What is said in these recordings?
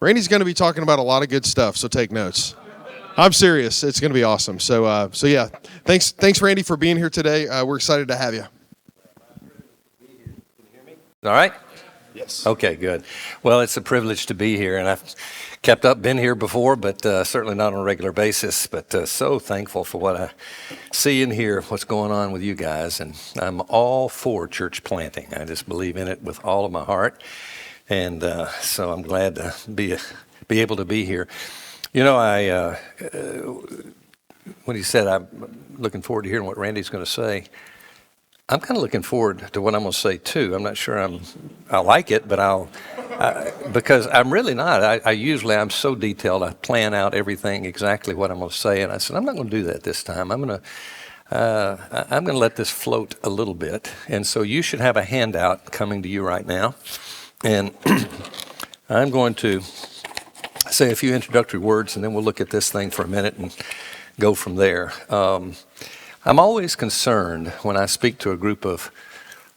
Randy's going to be talking about a lot of good stuff, so take notes. I'm serious. It's going to be awesome. So yeah, thanks, Randy, for being here today. We're excited to have you. All right? Yes. Okay, good. Well, it's a privilege to be here, and I've been here before, but certainly not on a regular basis, but so thankful for what I see and hear, what's going on with you guys, and I'm all for church planting. I just believe in it with all of my heart, and so I'm glad to be able to be here. You know, when he said I'm looking forward to hearing what Randy's going to say, I'm kind of looking forward to what I'm going to say too. I'm not sure I like it, but because I'm really not. I'm so detailed. I plan out everything exactly what I'm going to say, and I said I'm not going to do that this time. I'm going to let this float a little bit, and so you should have a handout coming to you right now, and I'm going to say a few introductory words, and then we'll look at this thing for a minute and go from there. I'm always concerned when I speak to a group of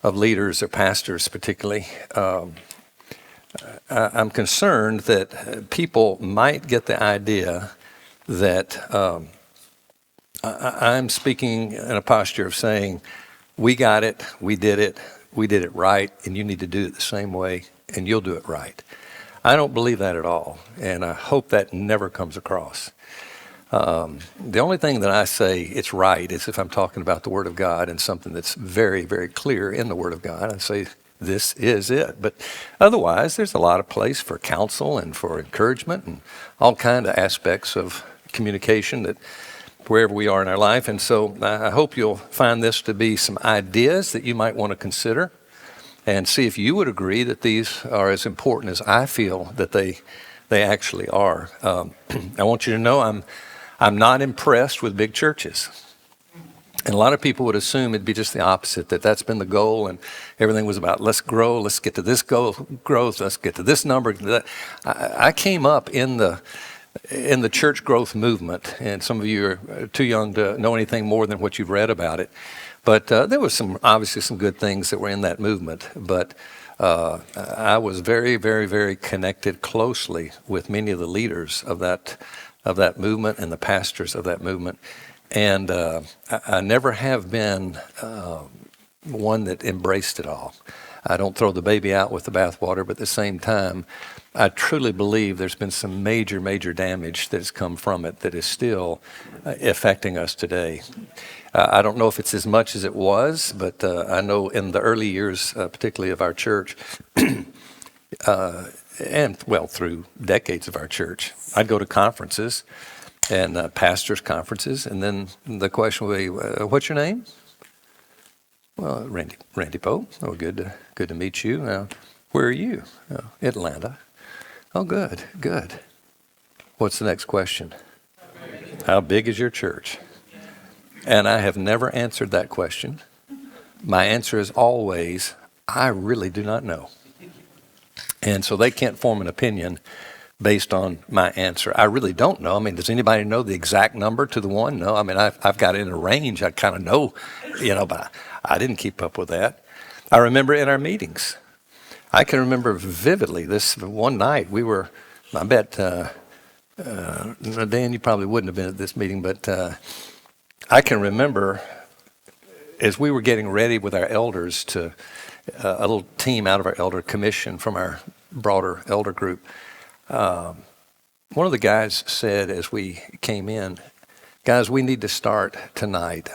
leaders or pastors particularly, I'm concerned that people might get the idea that I'm speaking in a posture of saying, we got it, we did it right, and you need to do it the same way, and you'll do it right. I don't believe that at all, and I hope that never comes across. The only thing that I say it's right is if I'm talking about the Word of God and something that's very, very clear in the Word of God, I say this is it. But otherwise, there's a lot of place for counsel and for encouragement and all kind of aspects of communication that wherever we are in our life. And so I hope you'll find this to be some ideas that you might want to consider and see if you would agree that these are as important as I feel that they actually are. I want you to know I'm not impressed with big churches. And a lot of people would assume it'd be just the opposite, that that's been the goal and everything was about let's grow, let's get to this growth, let's get to this number. I came up in the church growth movement, and some of you are too young to know anything more than what you've read about it. But there was obviously some good things that were in that movement. But I was very, very, very connected closely with many of the leaders of that movement and the pastors of that movement. And I never have been one that embraced it all. I don't throw the baby out with the bathwater, but at the same time, I truly believe there's been some major, major damage that has come from it that is still affecting us today. I don't know if it's as much as it was, but I know in the early years, particularly of our church, and well, through decades of our church, I'd go to conferences and pastors' conferences, and then the question would be, "What's your name?" Well, Randy Pope. Oh, good to meet you. Where are you? Oh, Atlanta. Oh, good. What's the next question? How big is your church? And I have never answered that question. My answer is always, I really do not know. And so they can't form an opinion based on my answer. I really don't know. I mean, does anybody know the exact number to the one? No. I mean, I've got it in a range. I kind of know, but I didn't keep up with that. I remember in our meetings. I can remember vividly this one night I bet, Dan, you probably wouldn't have been at this meeting, but I can remember as we were getting ready with our elders to a little team out of our elder commission from our broader elder group, one of the guys said as we came in, guys, we need to start tonight.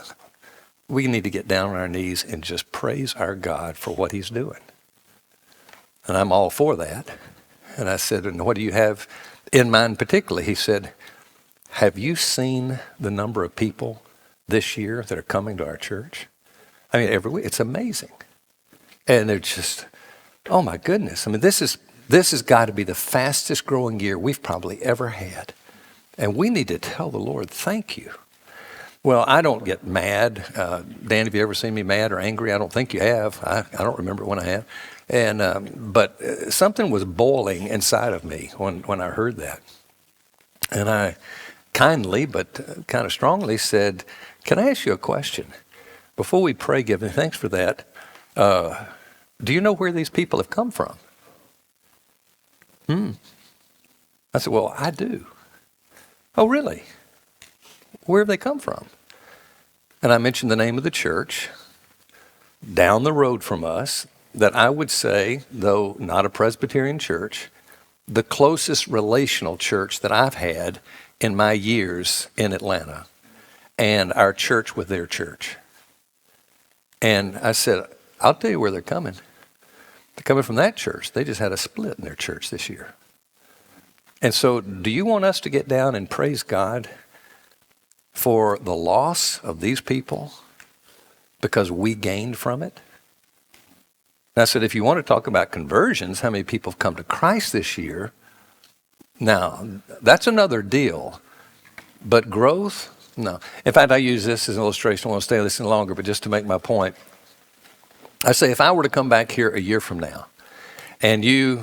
We need to get down on our knees and just praise our God for what he's doing. And I'm all for that. And I said, and what do you have in mind particularly? He said, have you seen the number of people this year that are coming to our church? I mean, every week. It's amazing. And they're just, oh my goodness. I mean, this has got to be the fastest growing year we've probably ever had. And we need to tell the Lord, thank you. Well, I don't get mad. Dan, have you ever seen me mad or angry? I don't think you have. I don't remember when I have. And but something was boiling inside of me when I heard that. And I kindly but kind of strongly said, can I ask you a question? Before we pray, giving thanks for that, do you know where these people have come from? I said, well, I do. Oh, really? Where have they come from? And I mentioned the name of the church down the road from us that I would say, though not a Presbyterian church, the closest relational church that I've had in my years in Atlanta, and our church with their church. And I said, I'll tell you where they're coming. They're coming from that church. They just had a split in their church this year. And so do you want us to get down and praise God for the loss of these people because we gained from it? And I said, if you want to talk about conversions, how many people have come to Christ this year? Now, that's another deal. But growth, no. In fact, I use this as an illustration. I won't stay listening longer, but just to make my point. I say, if I were to come back here a year from now, and you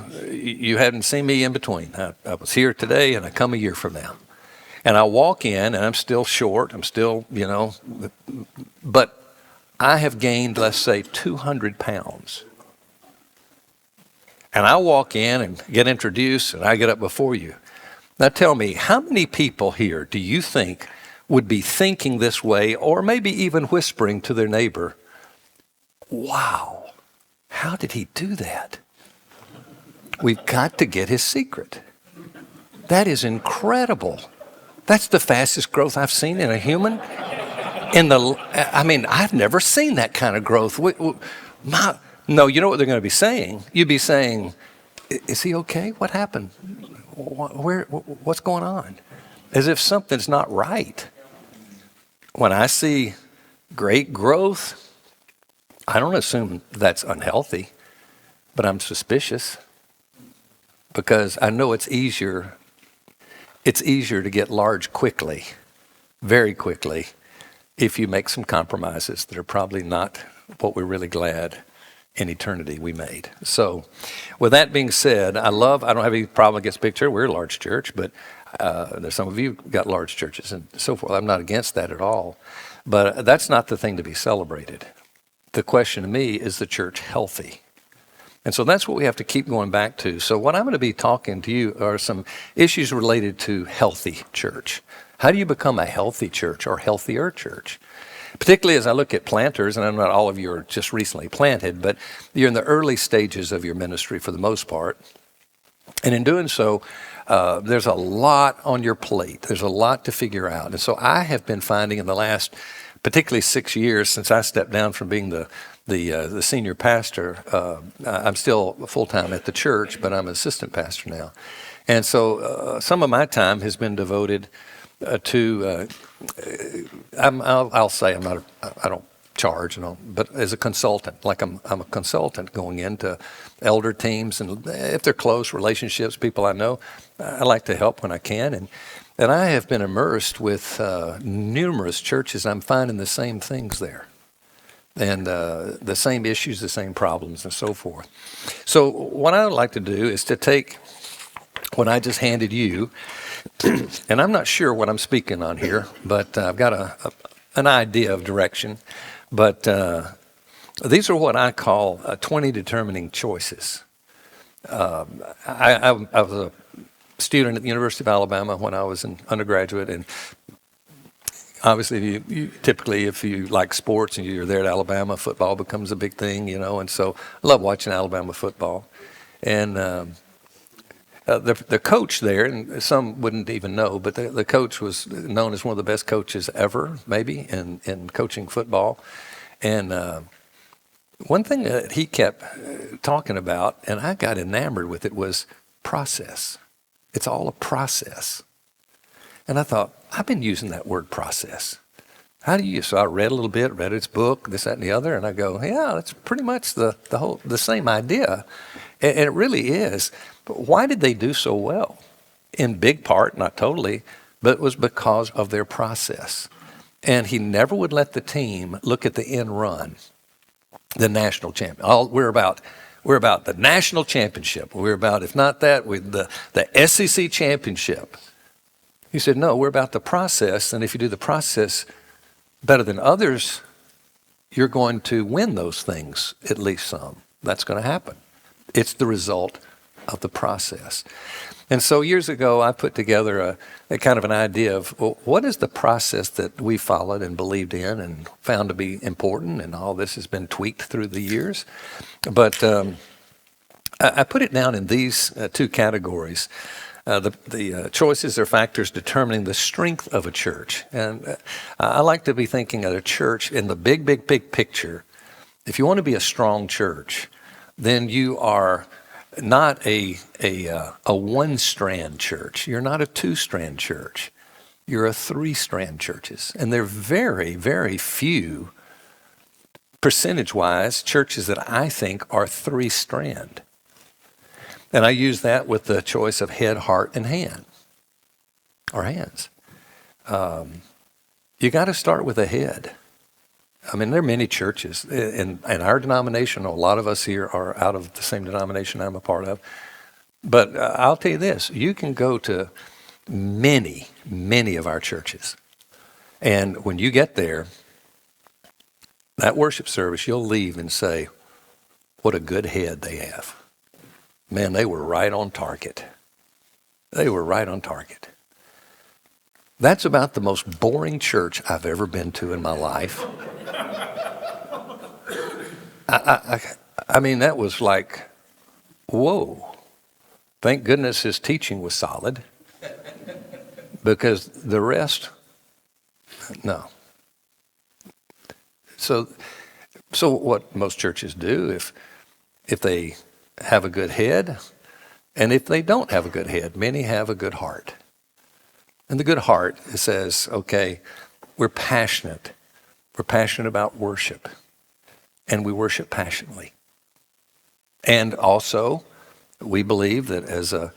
hadn't seen me in between, I was here today and I come a year from now, and I walk in and I'm still short, I'm still, but I have gained, let's say, 200 pounds. And I walk in and get introduced and I get up before you. Now tell me, how many people here do you think would be thinking this way, or maybe even whispering to their neighbor, wow, how did he do that? We've got to get his secret. That is incredible. That's the fastest growth I've seen in a human. I've never seen that kind of growth. No, you know what they're going to be saying? You'd be saying, is he okay? What happened? What's going on? As if something's not right. When I see great growth, I don't assume that's unhealthy, but I'm suspicious because I know it's easier to get large quickly, very quickly, if you make some compromises that are probably not what we're really glad in eternity we made. So with that being said, I don't have any problem against big church. We're a large church, but there's some of you got large churches and so forth. I'm not against that at all. But that's not the thing to be celebrated. The question to me, is the church healthy? And so that's what we have to keep going back to. So what I'm going to be talking to you are some issues related to healthy church. How do you become a healthy church or healthier church? Particularly as I look at planters, and I know not all of you are just recently planted, but you're in the early stages of your ministry for the most part. And in doing so, there's a lot on your plate. There's a lot to figure out. And so I have been finding in the last, particularly 6 years since I stepped down from being the senior pastor, I'm still full-time at the church, but I'm an assistant pastor now. And so some of my time has been devoted to, I'll say I don't charge, but as a consultant, like I'm a consultant going into elder teams, and if they're close relationships, people I know, I like to help when I can. And I have been immersed with numerous churches. I'm finding the same things there, and the same issues, the same problems, and so forth. So what I would like to do is to take what I just handed you, and I'm not sure what I'm speaking on here, but I've got an idea of direction. But these are what I call 20 determining choices. I was a student at the University of Alabama when I was an undergraduate, and obviously you typically, if you like sports and you're there at Alabama, football becomes a big thing, and so I love watching Alabama football. And the coach there, and some wouldn't even know, but the coach was known as one of the best coaches ever, maybe, in coaching football. And one thing that he kept talking about, and I got enamored with it, was process. It's all a process. And I thought, I've been using that word process. How do you? So I read a little bit, read his book, this, that, and the other, and I go, yeah, that's pretty much the same idea. And it really is. But why did they do so well? In big part, not totally, but it was because of their process. And he never would let the team look at the end run, the national champion. We're about the national championship. We're about, if not that, the SEC championship. He said, no, we're about the process. And if you do the process better than others, you're going to win those things, at least some. That's going to happen. It's the result of the process. And so years ago, I put together a kind of an idea of, well, what is the process that we followed and believed in and found to be important, and all this has been tweaked through the years. But I put it down in these two categories. The choices or factors determining the strength of a church. And I like to be thinking of a church in the big picture. If you want to be a strong church, then you are not a one-strand church. You're not a two-strand church. You're a three-strand churches. And there are very, very few, percentage-wise, churches that I think are three-strand. And I use that with the choice of head, heart, and hand, or hands. You got to start with a head. I mean, there are many churches in our denomination. A lot of us here are out of the same denomination I'm a part of. But I'll tell you this, you can go to many of our churches. And when you get there, that worship service, you'll leave and say, what a good head they have. Man, they were right on target. They were right on target. That's about the most boring church I've ever been to in my life. I mean, that was like, whoa. Thank goodness his teaching was solid, because the rest, no. So what most churches do, if they have a good head, and if they don't have a good head, many have a good heart. And the good heart says, okay, we're passionate. We're passionate about worship, and we worship passionately. And also, we believe that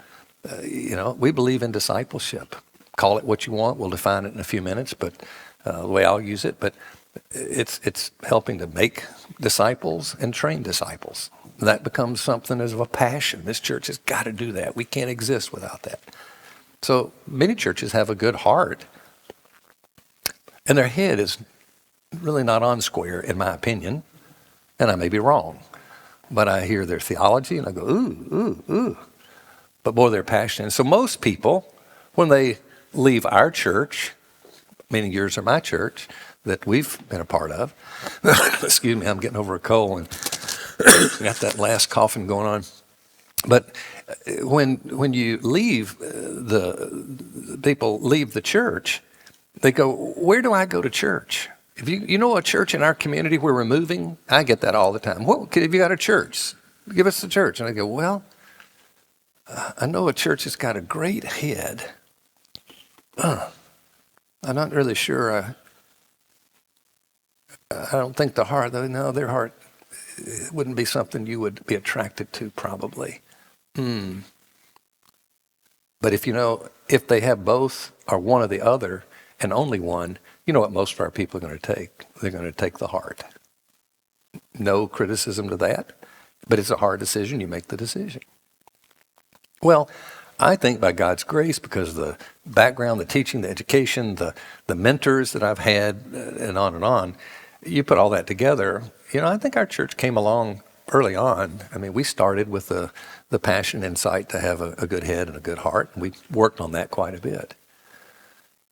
we believe in discipleship. Call it what you want. We'll define it in a few minutes, but the way I'll use it. But it's helping to make disciples and train disciples. That becomes something as of a passion. This church has got to do that. We can't exist without that. So many churches have a good heart, and their head is really not on square, in my opinion, and I may be wrong. But I hear their theology, and I go, ooh. But boy, they're passionate. So most people, when they leave our church, meaning yours or my church, that we've been a part of, excuse me, I'm getting over a cold and got that last coughing going on. But when you leave, the people leave the church, they go, where do I go to church? If you know a church in our community where we're moving, I get that all the time. Well, have you got a church? Give us the church. And I go, well, I know a church that's got a great head. I'm not really sure. I don't think the heart, though. No, their heart wouldn't be something you would be attracted to, probably. But if they have both or one or the other and only one, you know what most of our people are going to take? They're going to take the heart. No criticism to that, but it's a hard decision. You make the decision. Well, I think by God's grace, because of the background, the teaching, the education, the mentors that I've had, and on, you put all that together, I think our church came along early on. I mean, we started with the passion and insight to have a good head and a good heart. We worked on that quite a bit.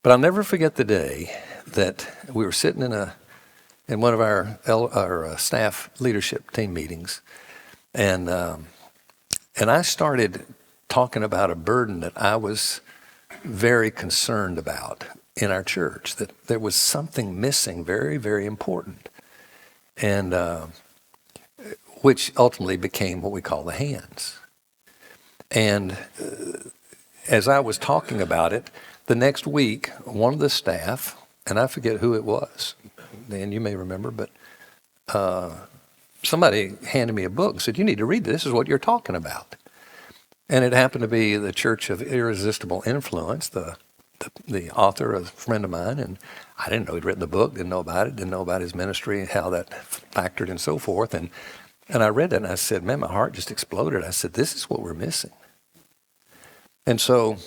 But I'll never forget the day that we were sitting in one of our staff leadership team meetings, and I started talking about a burden that I was very concerned about in our church, that there was something missing very, very important, and which ultimately became what we call the hands. And as I was talking about it, the next week, one of the staff, and I forget who it was, Dan, you may remember, but somebody handed me a book and said, you need to read this. This is what you're talking about. And it happened to be the Church of Irresistible Influence, the author, a friend of mine, and I didn't know he'd written the book, didn't know about it, didn't know about his ministry, how that factored and so forth. And I read that and I said, man, my heart just exploded. I said, this is what we're missing. And so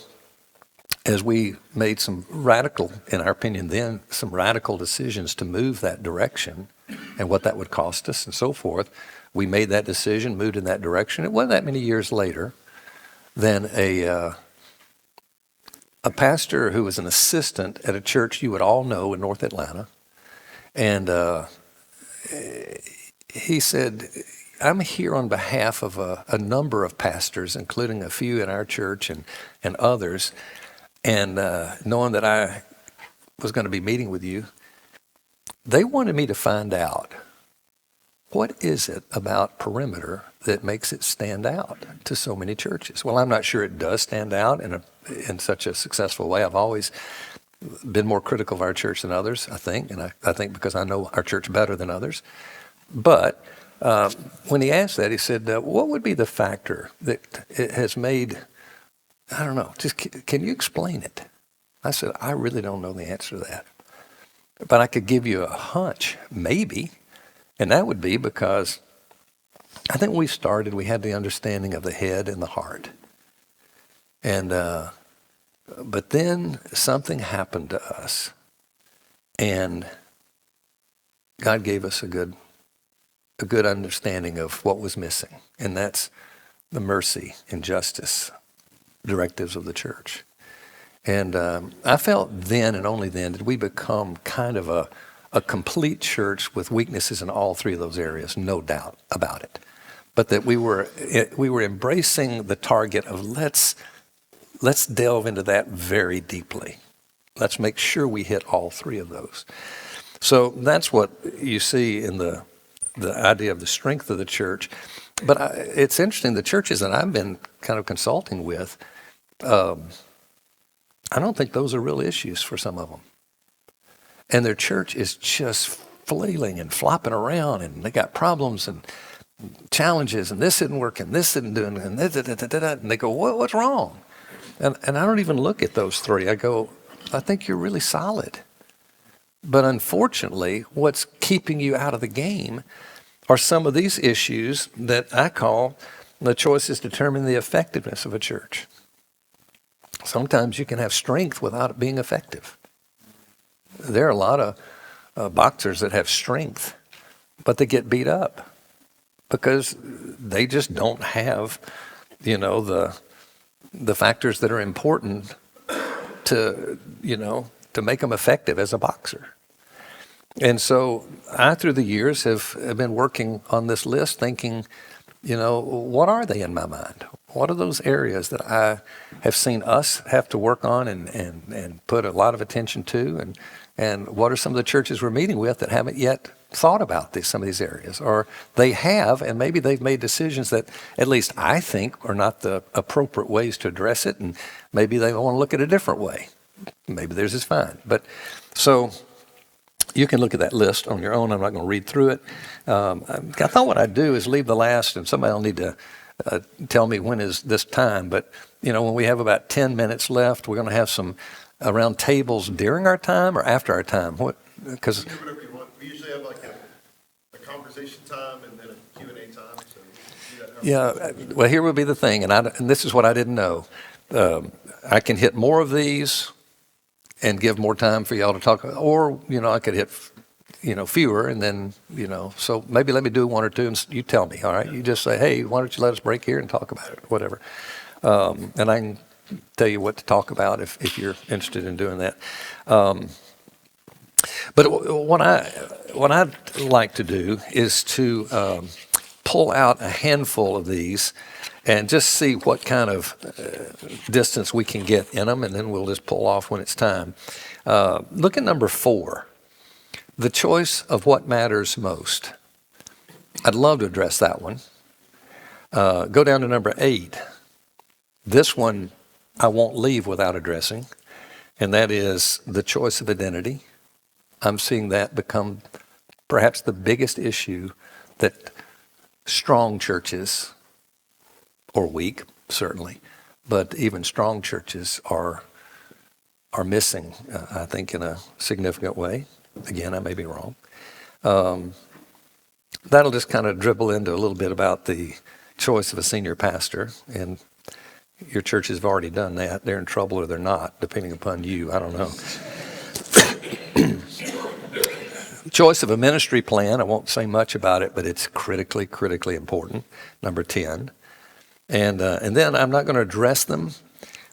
as we made some radical, in our opinion then, some radical decisions to move that direction and what that would cost us and so forth, we made that decision, moved in that direction. It wasn't that many years later than a pastor who was an assistant at a church you would all know in North Atlanta. And he said, I'm here on behalf of a number of pastors, including a few in our church and others. And knowing that I was going to be meeting with you, they wanted me to find out, what is it about Perimeter that makes it stand out to so many churches? Well, I'm not sure it does stand out in such a successful way. I've always been more critical of our church than others, I think, and I think because I know our church better than others. But when he asked that, he said, what would be the factor that it has made, I don't know, just can you explain it? I said, I really don't know the answer to that. But I could give you a hunch, maybe, and that would be because I think when we started, we had the understanding of the head and the heart. And but then something happened to us, and God gave us a good understanding of what was missing, and that's the mercy and justice directives of the church. And I felt then and only then did we become kind of a complete church with weaknesses in all three of those areas, no doubt about it. But that we were embracing the target of let's delve into that very deeply. Let's make sure we hit all three of those. So that's what you see in the idea of the strength of the church. But it's interesting, the churches that I've been kind of consulting with, I don't think those are real issues for some of them. And their church is just flailing and flopping around, and they got problems and challenges, and this isn't working, this isn't doing, and and they go, what's wrong? And I don't even look at those three. I go, I think you're really solid. But unfortunately, what's keeping you out of the game are some of these issues that I call the choices determine the effectiveness of a church. Sometimes you can have strength without it being effective. There are a lot of boxers that have strength, but they get beat up because they just don't have, the factors that are important to make them effective as a boxer. And so I, through the years, have been working on this list thinking, what are they in my mind? What are those areas that I have seen us have to work on and put a lot of attention to? And what are some of the churches we're meeting with that haven't yet thought about some of these areas? Or they have, and maybe they've made decisions that at least I think are not the appropriate ways to address it, and maybe they want to look at a different way. Maybe theirs is fine. But so you can look at that list on your own. I'm not going to read through it. I thought what I'd do is leave the last, and somebody will need to tell me when is this time. But, when we have about 10 minutes left, we're going to have some around tables during our time or after our time. Because we usually have like a conversation time and then a Q&A time. So yeah, well, here would be the thing, and this is what I didn't know. I can hit more of these and give more time for y'all to talk, or I could hit fewer, and then so maybe let me do one or two, and you tell me. All right, you just say, hey, why don't you let us break here and talk about it, whatever, and I can tell you what to talk about if you're interested in doing that. But what I'd like to do is to pull out a handful of these and just see what kind of distance we can get in them, and then we'll just pull off when it's time. Look at number 4, the choice of what matters most. I'd love to address that one. Go down to number 8. This one I won't leave without addressing, and that is the choice of identity. I'm seeing that become perhaps the biggest issue that strong churches, or weak, certainly, but even strong churches are missing, I think, in a significant way. Again, I may be wrong. That'll just kind of dribble into a little bit about the choice of a senior pastor, and your churches have already done that. They're in trouble or they're not, depending upon you. I don't know. Choice of a ministry plan, I won't say much about it, but it's critically important. Number 10. And then I'm not going to address them,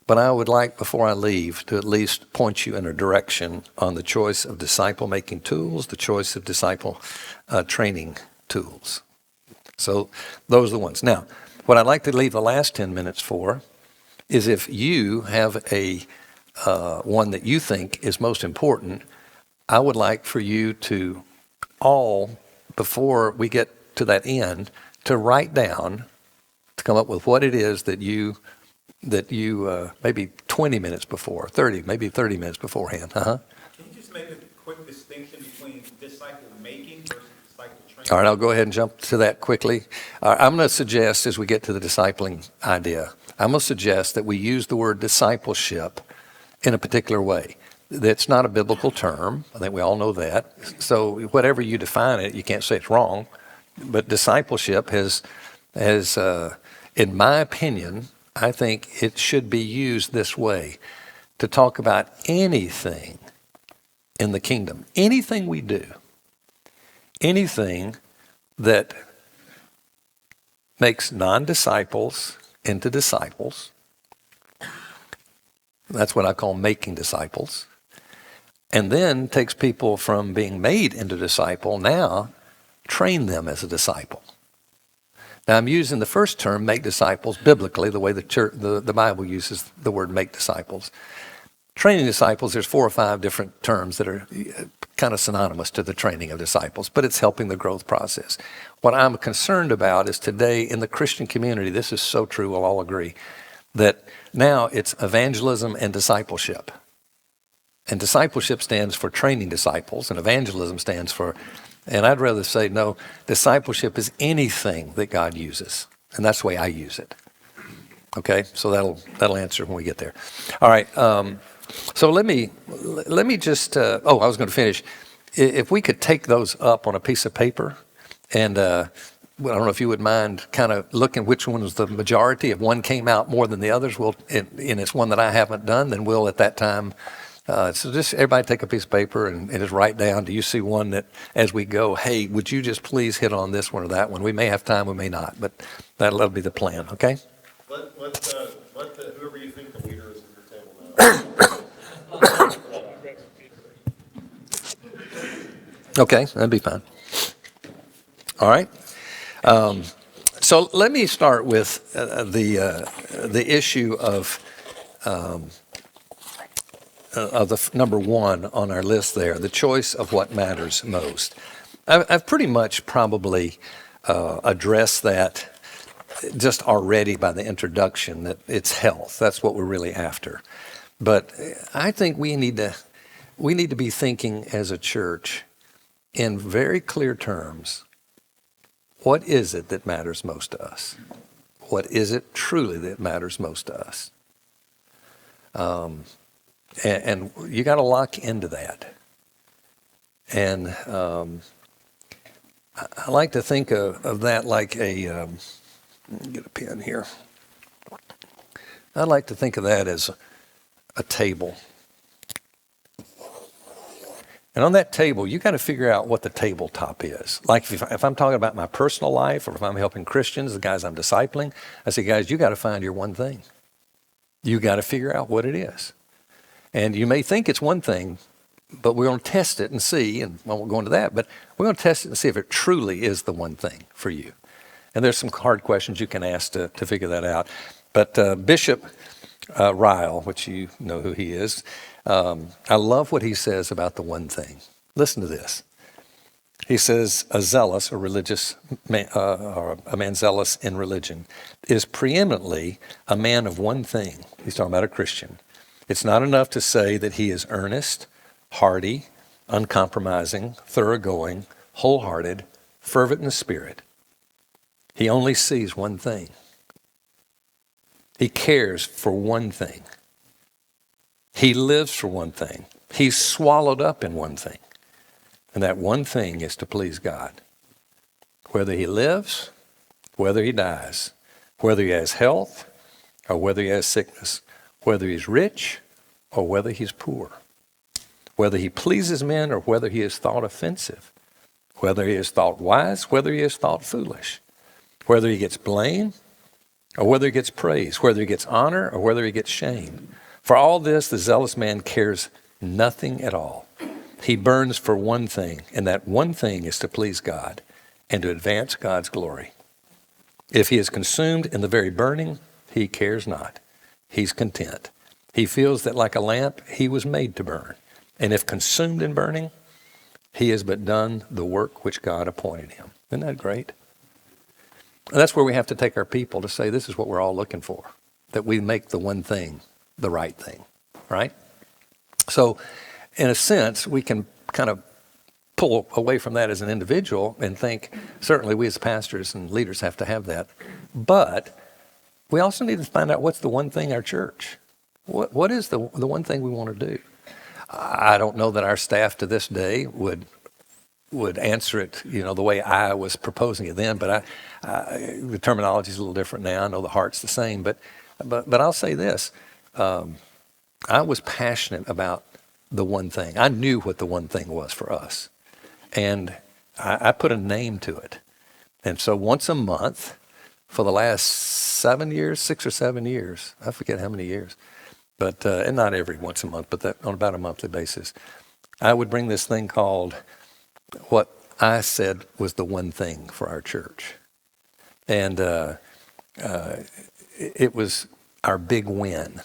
but I would like, before I leave, to at least point you in a direction on the choice of disciple-making tools, the choice of disciple training tools. So those are the ones. Now, what I'd like to leave the last 10 minutes for is if you have a one that you think is most important, I would like for you to all, before we get to that end, to write down, to come up with what it is that you maybe 20 minutes before, 30, maybe 30 minutes beforehand. Can you just make a quick distinction between disciple making versus disciple training? All right, I'll go ahead and jump to that quickly. I'm going to suggest, as we get to the discipling idea, I'm going to suggest that we use the word discipleship in a particular way. That's not a biblical term. I think we all know that. So whatever you define it, you can't say it's wrong. But discipleship has in my opinion, I think it should be used this way to talk about anything in the kingdom, anything we do, anything that makes non-disciples into disciples. That's what I call making disciples. And then takes people from being made into disciple, now train them as a disciple. Now, I'm using the first term, make disciples, biblically, the way the Bible uses the word make disciples. Training disciples, there's 4 or 5 different terms that are kind of synonymous to the training of disciples, but it's helping the growth process. What I'm concerned about is today in the Christian community, this is so true, we'll all agree, that now it's evangelism and discipleship. And discipleship stands for training disciples, and evangelism stands for, and I'd rather say, no, discipleship is anything that God uses. And that's the way I use it. Okay, so that'll answer when we get there. All right, so let me just, I was going to finish. If we could take those up on a piece of paper, and I don't know if you would mind kind of looking which one was the majority. If one came out more than the others, and it's one that I haven't done, then we'll at that time. So just everybody take a piece of paper and just write down, do you see one that as we go, hey, would you just please hit on this one or that one? We may have time, we may not, but that'll be the plan, okay? Let whoever you think the leader is at your table know. Okay, that'd be fine. All right. So let me start with the issue of the number one on our list there, the choice of what matters most. I've pretty much probably addressed that just already by the introduction, that it's health. That's what we're really after. But I think we need to be thinking as a church in very clear terms. What is it that matters most to us? What is it truly that matters most to us? And you got to lock into that. And I like to think of that like a, let me get a pen here. I like to think of that as a table. And on that table, you got to figure out what the tabletop is. Like if I'm talking about my personal life, or if I'm helping Christians, the guys I'm discipling, I say, guys, you got to find your one thing. You got to figure out what it is. And you may think it's one thing, but we're going to test it and see, and I won't go into that, but we're going to test it and see if it truly is the one thing for you. And there's some hard questions you can ask to figure that out. But Bishop Ryle, which you know who he is, I love what he says about the one thing. Listen to this. He says, a zealous, a religious man, or a man zealous in religion, is preeminently a man of one thing. He's talking about a Christian. It's not enough to say that he is earnest, hearty, uncompromising, thoroughgoing, wholehearted, fervent in the spirit. He only sees one thing. He cares for one thing. He lives for one thing. He's swallowed up in one thing. And that one thing is to please God. Whether he lives, whether he dies, whether he has health or whether he has sickness, whether he's rich or whether he's poor, whether he pleases men or whether he is thought offensive, whether he is thought wise, whether he is thought foolish, whether he gets blame or whether he gets praise, whether he gets honor, or whether he gets shame. For all this, the zealous man cares nothing at all. He burns for one thing, and that one thing is to please God and to advance God's glory. If he is consumed in the very burning, he cares not. He's content. He feels that like a lamp, he was made to burn. And if consumed in burning, he has but done the work which God appointed him. Isn't that great? And that's where we have to take our people to say, this is what we're all looking for, that we make the one thing the right thing, right? So in a sense, we can kind of pull away from that as an individual and think, certainly we as pastors and leaders have to have that. But we also need to find out what's the one thing our church, what is the one thing we want to do? I don't know that our staff to this day would answer it, the way I was proposing it then, but the terminology is a little different now. I know the heart's the same, but I'll say this. I was passionate about the one thing. I knew what the one thing was for us. And I put a name to it. And so once a month for the last 6 or 7 years, I forget how many years, but and not every once a month, but on about a monthly basis, I would bring this thing called what I said was the one thing for our church. And it was our big win.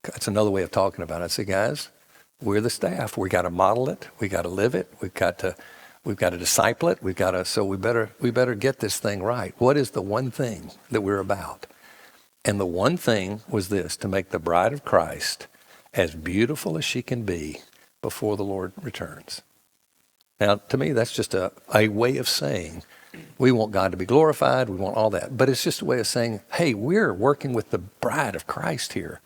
That's another way of talking about it. I say, guys, we're the staff. We got to model it. We got to live it. We've got to disciple it. So we better get this thing right. What is the one thing that we're about? And the one thing was this: to make the bride of Christ as beautiful as she can be before the Lord returns. Now, to me, that's just a way of saying we want God to be glorified. We want all that. But it's just a way of saying, hey, we're working with the bride of Christ here.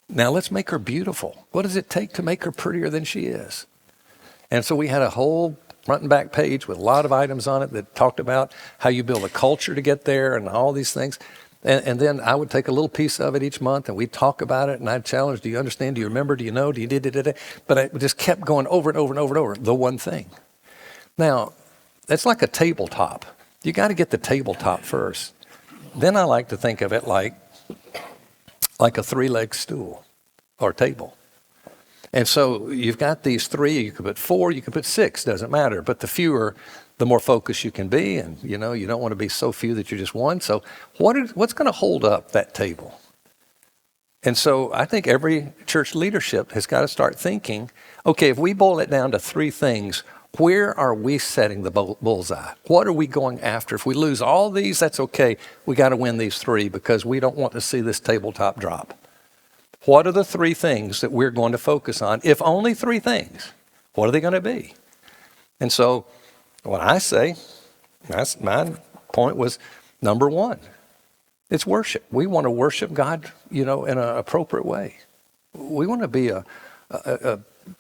Now let's make her beautiful. What does it take to make her prettier than she is? And so we had a whole front and back page with a lot of items on it that talked about how you build a culture to get there and all these things. And then I would take a little piece of it each month and we'd talk about it, and I'd challenge, do you understand? Do you remember? Do you know? Do you did it? But I just kept going over and over and over and over, the one thing. Now, that's like a tabletop. You got to get the tabletop first. Then I like to think of it like a three-legged stool or table. And so you've got these three, you could put 4, you could put 6, doesn't matter. But the fewer, the more focused you can be. And, you don't want to be so few that you're just one. So what's going to hold up that table? And so I think every church leadership has got to start thinking, okay, if we boil it down to 3 things, where are we setting the bullseye? What are we going after? If we lose all these, that's okay. We got to win these 3 because we don't want to see this tabletop drop. What are the 3 things that we're going to focus on? If only 3 things, what are they going to be? And so what I say, my point was, number 1, it's worship. We want to worship God, in an appropriate way. We want to be a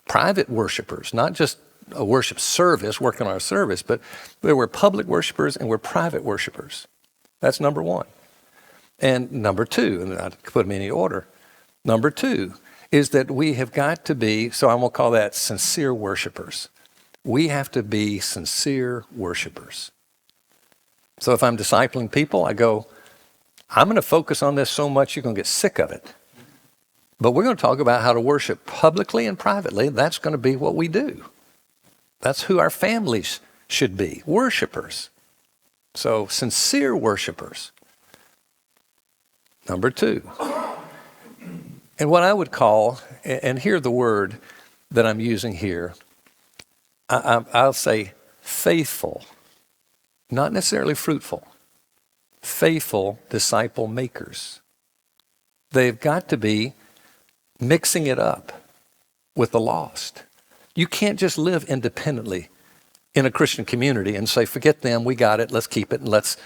private worshipers, not just a worship service, working on our service, but we're public worshipers and we're private worshipers. That's number 1. And number 2, and I put them in any order, number 2 is that we have got to be, so I'm going to call that sincere worshipers. We have to be sincere worshipers. So if I'm discipling people, I go, I'm going to focus on this so much you're going to get sick of it. But we're going to talk about how to worship publicly and privately. That's going to be what we do. That's who our families should be, worshipers. So sincere worshipers. Number 2. And what I would call, and hear the word that I'm using here, I'll say faithful, not necessarily fruitful, faithful disciple makers. They've got to be mixing it up with the lost. You can't just live independently in a Christian community and say, forget them, we got it, let's keep it, and let's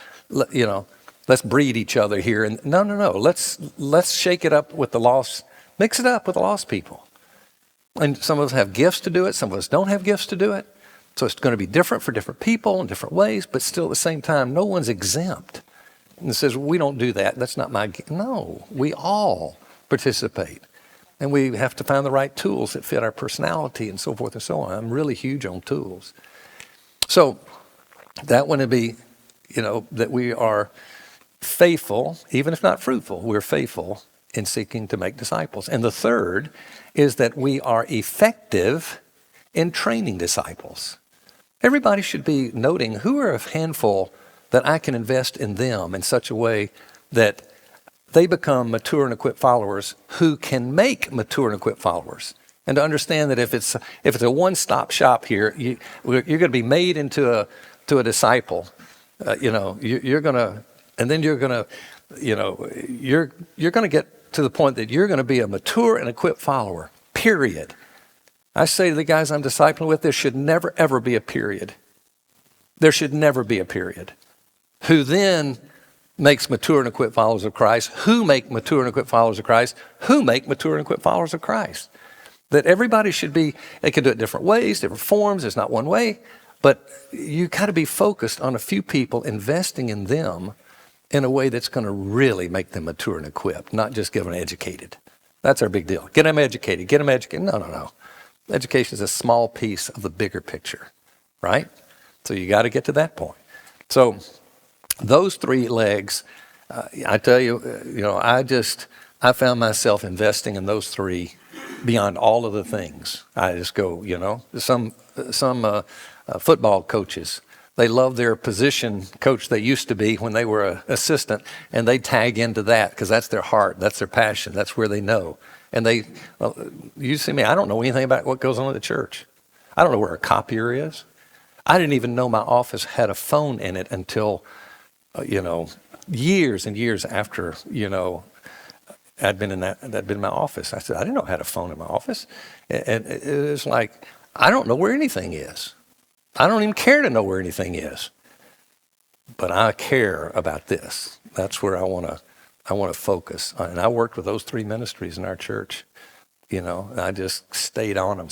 breed each other here. And no. Let's shake it up with the lost, mix it up with the lost people. And some of us have gifts to do it, some of us don't have gifts to do it. So it's going to be different for different people in different ways, but still at the same time, no one's exempt. And it says, we don't do that, that's not my gift. No, we all participate. And we have to find the right tools that fit our personality and so forth and so on. I'm really huge on tools. So that would be, that we are faithful, even if not fruitful, we're faithful in seeking to make disciples. And the third is that we are effective in training disciples. Everybody should be noting who are a handful that I can invest in them in such a way that they become mature and equipped followers who can make mature and equipped followers. And to understand that if it's a one-stop shop here, you're going to be made into a disciple. You're going to, and then you're going to, you're going to get to the point that you're going to be a mature and equipped follower. Period. I say to the guys I'm discipling with, there should never ever be a period. There should never be a period. Who then makes mature and equipped followers of Christ, who make mature and equipped followers of Christ, who make mature and equipped followers of Christ. That everybody should be, they can do it different ways, different forms, there's not one way, but you got to be focused on a few people, investing in them in a way that's going to really make them mature and equipped, not just get them educated. That's our big deal. Get them educated, get them educated. No. Education is a small piece of the bigger picture, right? So you got to get to that point. So those three legs, I tell you, I found myself investing in those three beyond all of the things. I just go, some football coaches, they love their position coach they used to be when they were an assistant, and they tag into that because that's their heart, that's their passion, that's where they know. And you see me, I don't know anything about what goes on at the church. I don't know where a copier is. I didn't even know my office had a phone in it until, years and years after, I'd been in my office. I said, I didn't know I had a phone in my office. And it was like, I don't know where anything is. I don't even care to know where anything is. But I care about this. That's where I want to focus. And I worked with those three ministries in our church. I just stayed on them,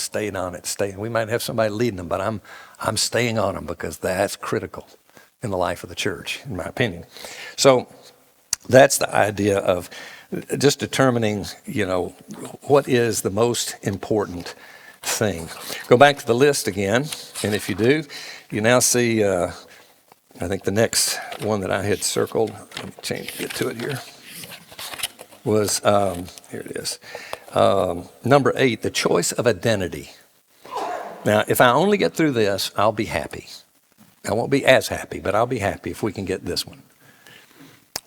We might have somebody leading them, but I'm staying on them because that's critical in the life of the church, in my opinion. So that's the idea of just determining, what is the most important thing. Go back to the list again, and if you do, you now see, I think the next one that I had circled, let me get to it here, was, here it is, number 8, the choice of identity. Now, if I only get through this, I'll be happy. I won't be as happy, but I'll be happy if we can get this one.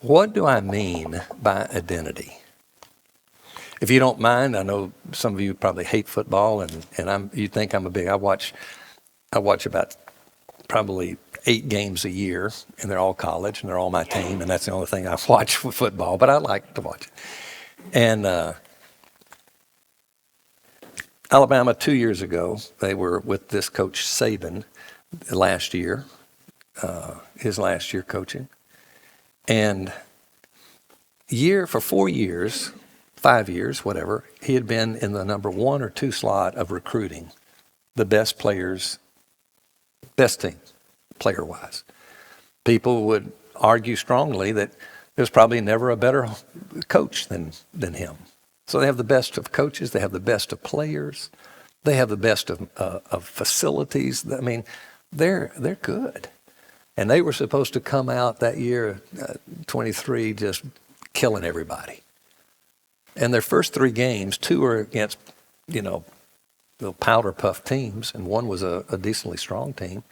What do I mean by identity? If you don't mind, I know some of you probably hate football, and you think I'm I watch about probably 8 games a year, and they're all college, and they're all my team, and that's the only thing I watch with football, but I like to watch it. And Alabama 2 years ago, they were with this coach Saban last year, his last year coaching. And for 4 years, 5 years, whatever, he had been in the number 1 or 2 slot of recruiting the best players, best team, player-wise. People would argue strongly that there's probably never a better coach than him. So they have the best of coaches, they have the best of players, they have the best of facilities. I mean, they're good. And they were supposed to come out that year, 23, just killing everybody. And their first 3 games, 2 were against, the powder puff teams, and one was a decently strong team.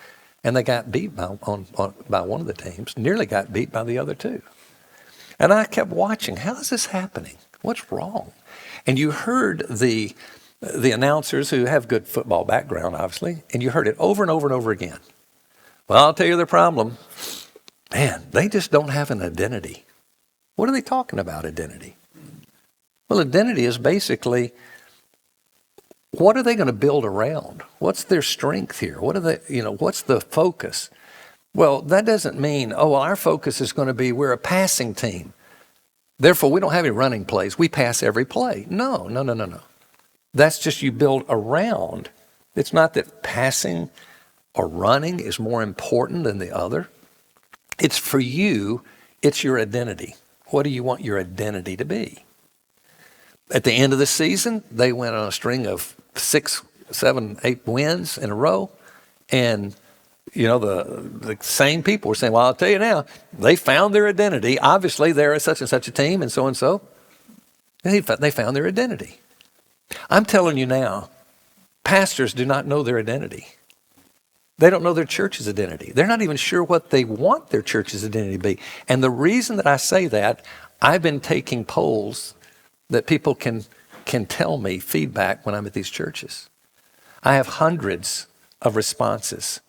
And they got beat by one of the teams, nearly got beat by the other 2. And I kept watching, how is this happening? What's wrong? And you heard the announcers who have good football background, obviously, and you heard it over and over and over again. Well, I'll tell you the problem. Man, they just don't have an identity. What are they talking about, identity? Well, identity is basically, what are they going to build around? What's their strength here? What are they, what's the focus? Well, that doesn't mean, our focus is going to be, we're a passing team. Therefore, we don't have any running plays. We pass every play. No. That's just you build around. It's not that passing or running is more important than the other. It's for you, it's your identity. What do you want your identity to be? At the end of the season, they went on a string of 6, 7, 8 wins in a row, and the same people were saying, well, I'll tell you now, they found their identity. Obviously, they're such and such a team and so and so. They found their identity. I'm telling you now, pastors do not know their identity. They don't know their church's identity. They're not even sure what they want their church's identity to be. And the reason that I say that, I've been taking polls that people can tell me feedback when I'm at these churches. I have hundreds of responses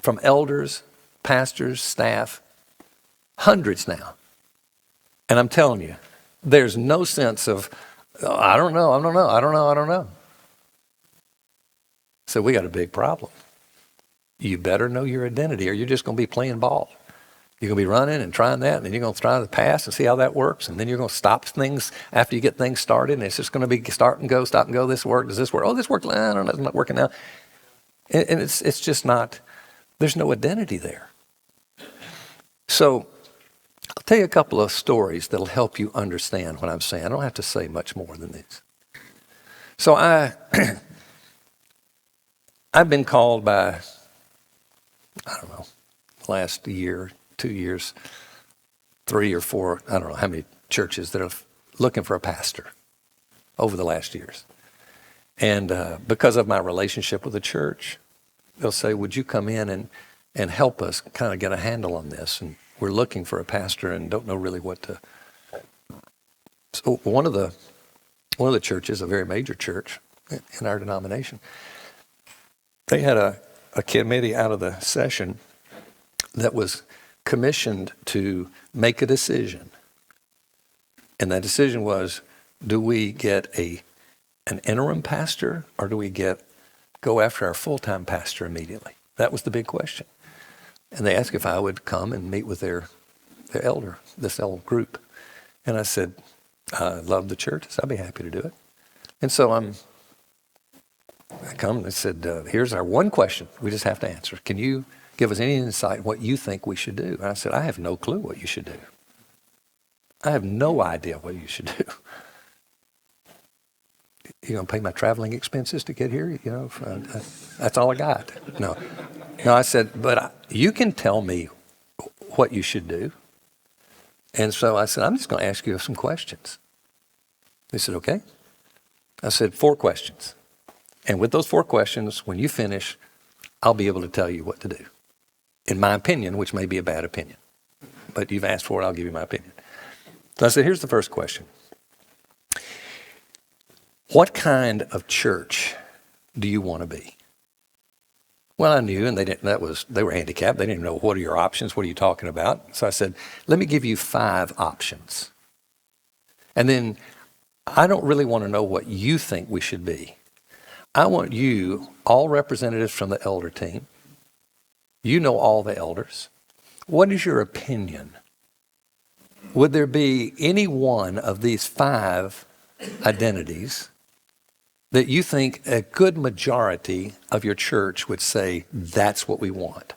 from elders, pastors, staff, hundreds now. And I'm telling you, there's no sense of, oh, I don't know. So we got a big problem. You better know your identity or you're just going to be playing ball. You're going to be running and trying that, and then you're going to try the pass and see how that works, and then you're going to stop things after you get things started, and it's just going to be start and go, stop and go. This work, does this work? Oh, this worked. I don't know, it's not working now. And it's just not, there's no identity there. So I'll tell you a couple of stories that'll help you understand what I'm saying. I don't have to say much more than these. So I've been called by, I don't know, last year, 2 years, 3 or 4, I don't know how many churches that are looking for a pastor over the last years. And because of my relationship with the church, they'll say, would you come in and help us kind of get a handle on this? And we're looking for a pastor and don't know really what to. So one of the churches, a very major church in our denomination, they had a committee out of the session that was commissioned to make a decision. And that decision was, do we get an interim pastor or do we go after our full-time pastor immediately? That was the big question. And they asked if I would come and meet with their elder, this elder group. And I said, I love the church, so I'd be happy to do it. And so I come and I said, here's our one question we just have to answer. Can you give us any insight what you think we should do? And I said, I have no clue what you should do. I have no idea what you should do. You going to pay my traveling expenses to get here? That's all I got. No, I said, but you can tell me what you should do. And so I said, I'm just going to ask you some questions. They said, okay. I said, 4 questions. And with those 4 questions, when you finish, I'll be able to tell you what to do. In my opinion, which may be a bad opinion. But you've asked for it, I'll give you my opinion. So I said, here's the first question. What kind of church do you want to be? Well, I knew, and they were handicapped. They didn't know, what are your options? What are you talking about? So I said, let me give you 5 options. And then I don't really want to know what you think we should be. I want you, all representatives from the elder team. You know all the elders. What is your opinion? Would there be any one of these 5 identities that you think a good majority of your church would say, that's what we want?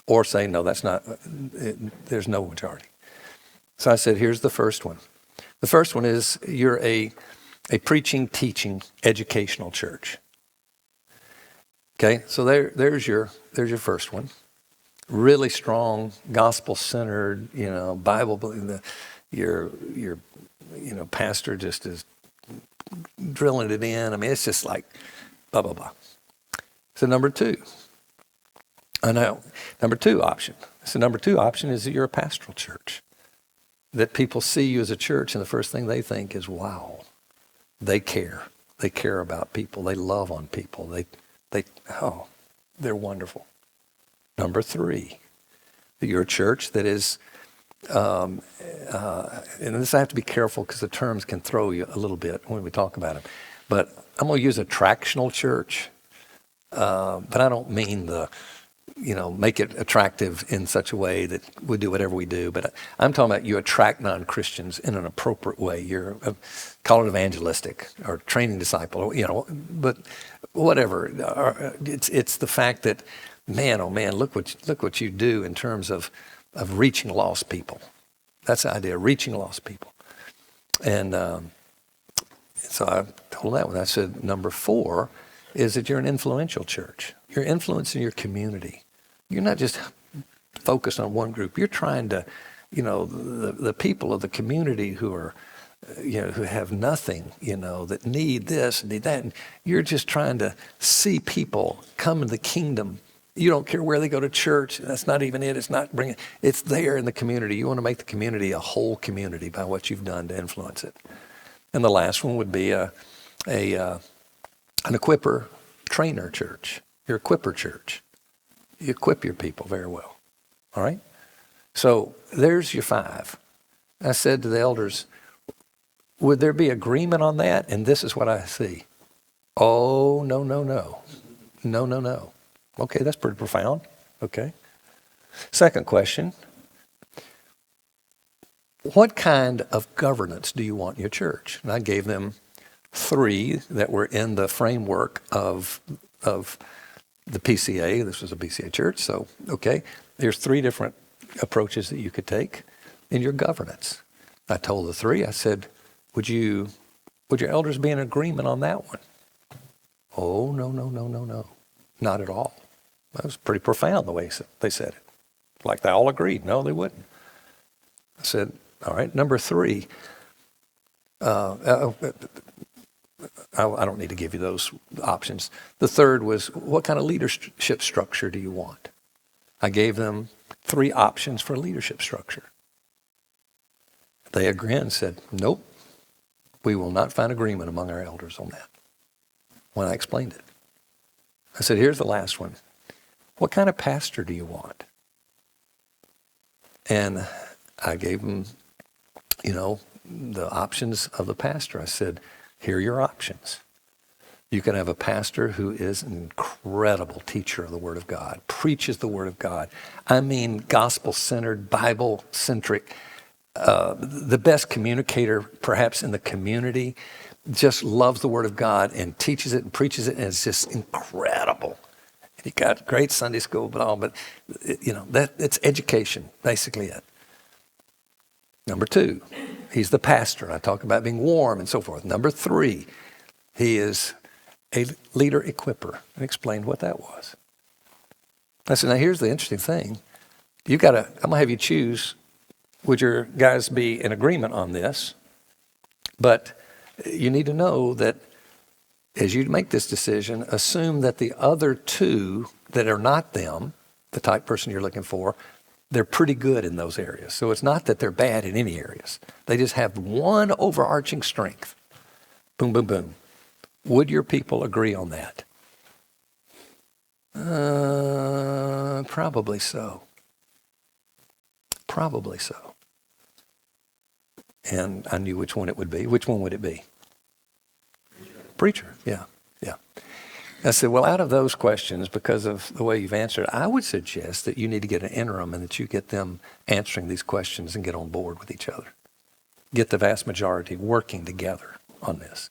Or say, no, that's not, there's no majority. So I said, here's the first one. The first one is you're a preaching, teaching, educational church. Okay, so there's your first one. Really strong, gospel-centered, Bible. Your pastor just is drilling it in. I mean, it's just like blah blah blah. So number 2 option. So number 2 option is that you're a pastoral church. That people see you as a church, and the first thing they think is, wow, they care. They care about people. They love on people. They're wonderful. Number 3, you're a church that is, and this I have to be careful because the terms can throw you a little bit when we talk about them. But I'm going to use attractional church, but I don't mean make it attractive in such a way that we do whatever we do. But I'm talking about you attract non-Christians in an appropriate way. Call it evangelistic or training disciple, but whatever. It's the fact that, man, oh man, look what you do in terms of reaching lost people. That's the idea, reaching lost people. And so I told that one. I said, number 4 is that you're an influential church. You're influencing your community. You're not just focused on one group. You're trying to, the people of the community who are, who have nothing, that need this and need that. And you're just trying to see people come into the kingdom. You don't care where they go to church. That's not even it. It's there in the community. You want to make the community a whole community by what you've done to influence it. And the last one would be an equipper trainer church. Your equipper church. You equip your people very well. All right? So there's your 5. I said to the elders, would there be agreement on that? And this is what I see. Oh, no, no, no. No, no, no. Okay, that's pretty profound. Okay. Second question. What kind of governance do you want in your church? And I gave them 3 that were in the framework of the PCA. This was a PCA church, so okay. There's 3 different approaches that you could take in your governance. I told the 3, I said, would your elders be in agreement on that one? Oh, no, no, no, no, no. Not at all. That was pretty profound the way they said it. Like they all agreed. No, they wouldn't. I said, all right, number 3, I don't need to give you those options. The third was, what kind of leadership structure do you want? I gave them 3 options for leadership structure. They agreed and said, nope, we will not find agreement among our elders on that. When I explained it, I said, here's the last one. What kind of pastor do you want? And I gave them, the options of the pastor. I said, here are your options. You can have a pastor who is an incredible teacher of the Word of God, preaches the Word of God. I mean, gospel-centered, Bible-centric, the best communicator perhaps in the community, just loves the Word of God and teaches it and preaches it, and it's just incredible. And he got great Sunday school, but it's education, basically it. Number 2, he's the pastor. I talk about being warm and so forth. Number 3, he is a leader equipper, and explained what that was. I said, now here's the interesting thing. I'm going to have you choose, would your guys be in agreement on this? But you need to know that as you make this decision, assume that the other 2 that are not them, the type person you're looking for, they're pretty good in those areas. So it's not that they're bad in any areas. They just have one overarching strength. Boom, boom, boom. Would your people agree on that? Probably so. Probably so. And I knew which one it would be. Which one would it be? Preacher. Yeah. I said, well, out of those questions, because of the way you've answered, I would suggest that you need to get an interim and that you get them answering these questions and get on board with each other. Get the vast majority working together on this.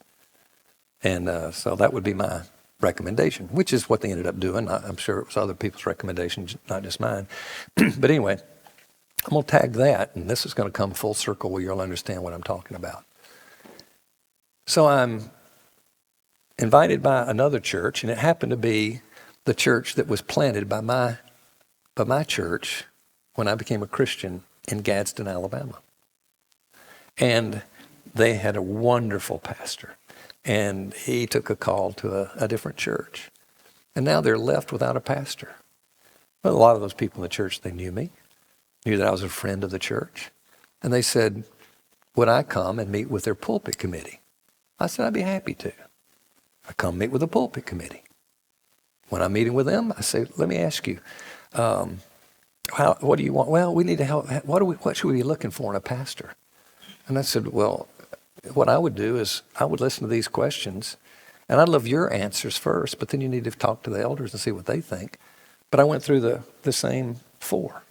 And so that would be my recommendation, which is what they ended up doing. I'm sure it was other people's recommendations, not just mine. But anyway, I'm going to tag that, and this is going to come full circle where you'll understand what I'm talking about. So I'm invited by another church, and it happened to be the church that was planted by my church when I became a Christian in Gadsden, Alabama. And they had a wonderful pastor, and he took a call to a different church. And now they're left without a pastor. Well, a lot of those people in the church, they knew me, knew that I was a friend of the church. And they said, would I come and meet with their pulpit committee? I said, I'd be happy to. I come meet with the pulpit committee. When I'm meeting with them, I say, let me ask you, what do you want? Well, we need to help. What should we be looking for in a pastor? And I said, well, what I would do is I would listen to these questions, and I'd love your answers first, but then you need to talk to the elders and see what they think. But I went through the same 4.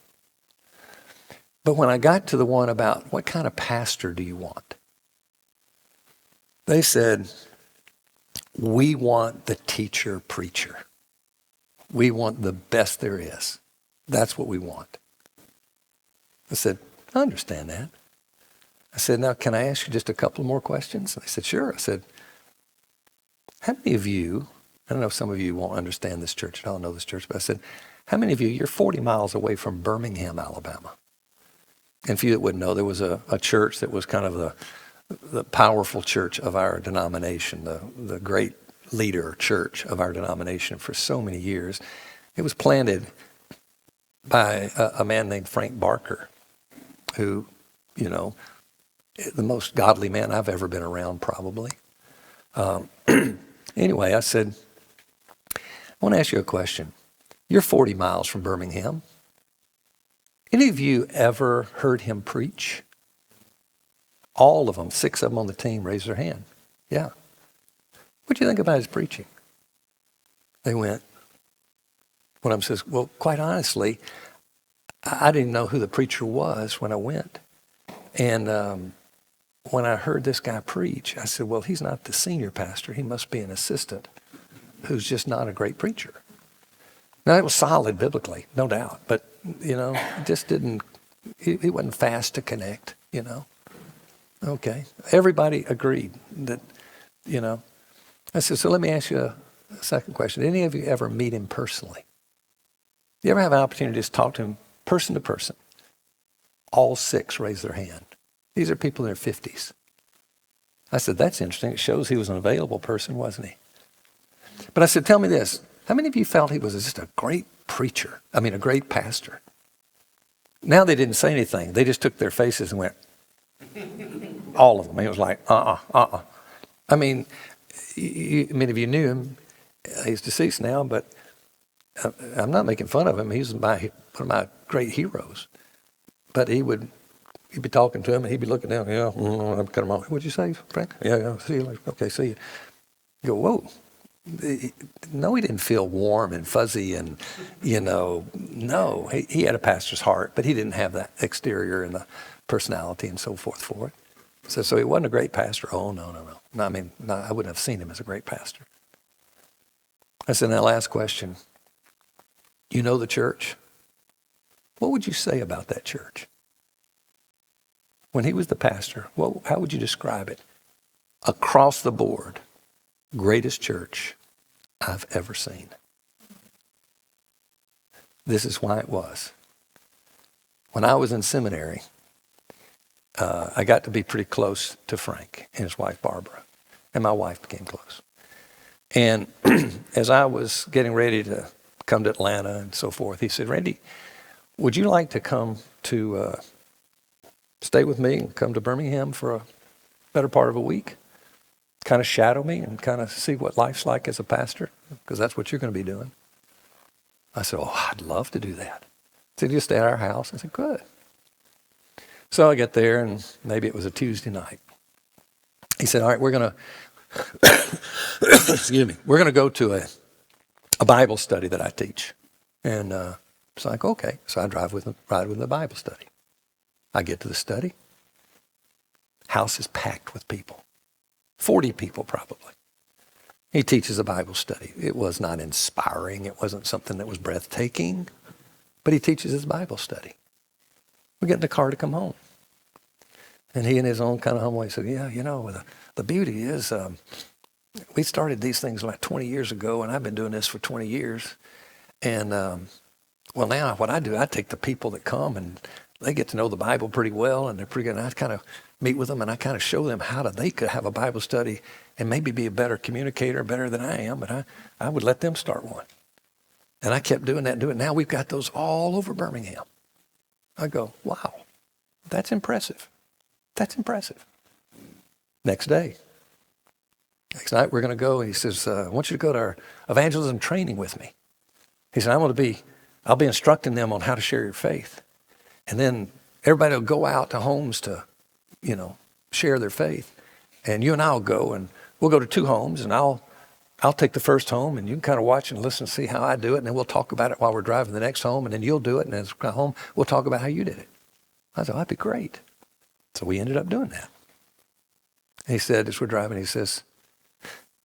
But when I got to the one about what kind of pastor do you want? They said, we want the teacher preacher. We want the best there is. That's what we want. I said, I understand that. I said, now can I ask you just a couple more questions? And they said, sure. I said, how many of you I don't know if some of you won't understand this church. I don't know this church, but I said, how many of you, you're 40 miles away from Birmingham, Alabama. And for you that wouldn't know, there was a church that was kind of the powerful church of our denomination, the great leader church of our denomination for so many years. It was planted by a man named Frank Barker, who, you know, the most godly man I've ever been around, probably. Anyway, I said, I want to ask you a question. You're 40 miles from Birmingham. Any of you ever heard him preach? All of them, 6 of them on the team, raised their hand. Yeah. What do you think about his preaching? They went. One of them says, well, quite honestly, I didn't know who the preacher was when I went. And when I heard this guy preach, I said, well, he's not the senior pastor. He must be an assistant who's just not a great preacher. Now, it was solid biblically, no doubt. But, you know, it just didn't, he wasn't fast to connect, you know. Okay. Everybody agreed that, you know. I said, so let me ask you a second question. Did any of you ever meet him personally? You ever have an opportunity to just talk to him person to person? All 6 raised their hand. These are people in their 50s. I said, that's interesting. It shows he was an available person, wasn't he? But I said, tell me this. How many of you felt he was just a great preacher? I mean, a great pastor? Now they didn't say anything. They just took their faces and went, all of them. He was like, I mean, many of you knew him. He's deceased now, but I'm not making fun of him. He's one of my great heroes. But you'd be talking to him, and he'd be looking down. Yeah, I'm cut him off. What'd you say, Frank? Yeah, see you later. Okay, see you. You go, whoa. No, he didn't feel warm and fuzzy and, you know, no. He had a pastor's heart, but he didn't have that exterior and the personality and so forth for it. So he wasn't a great pastor. Oh, no. I mean, no, I wouldn't have seen him as a great pastor. I said, now last question. You know the church? What would you say about that church? When he was the pastor, how would you describe it? Across the board, greatest church I've ever seen. This is why it was. When I was in seminary, I got to be pretty close to Frank and his wife, Barbara, and my wife became close. And as I was getting ready to come to Atlanta and so forth, he said, Randy, would you like to come to stay with me and come to Birmingham for a better part of a week? Kind of shadow me and kind of see what life's like as a pastor, because that's what you're going to be doing. I said, oh, I'd love to do that. He said, just stay at our house. I said, good. So I get there, and maybe it was a Tuesday night. He said, all right, we're going to, excuse me, we're going to go to a Bible study that I teach. And it's like, okay. So I ride with the Bible study. I get to the study. House is packed with people. 40 people probably. He teaches a Bible study. It was not inspiring. It wasn't something that was breathtaking. But he teaches his Bible study. We get in the car to come home. And he in his own kind of humble way said, yeah, you know, the beauty is we started these things like 20 years ago, and I've been doing this for 20 years. And, well, now what I do, I take the people that come, and they get to know the Bible pretty well, and they're pretty good. And I kind of meet with them, and I kind of show them how they could have a Bible study and maybe be a better communicator, better than I am, but I would let them start one. And I kept doing that and doing it. Now we've got those all over Birmingham. I go, wow, that's impressive. That's impressive. Next night, we're going to go, and he says, I want you to go to our evangelism training with me. He said, I'll be instructing them on how to share your faith. And then everybody will go out to homes to, you know, share their faith. And you and I will go, and we'll go to 2 homes, and I'll take the first home, and you can kind of watch and listen and see how I do it, and then we'll talk about it while we're driving to the next home, and then you'll do it, and as we come home, we'll talk about how you did it. I said, that'd be great. So we ended up doing that. And he said, as we're driving, he says,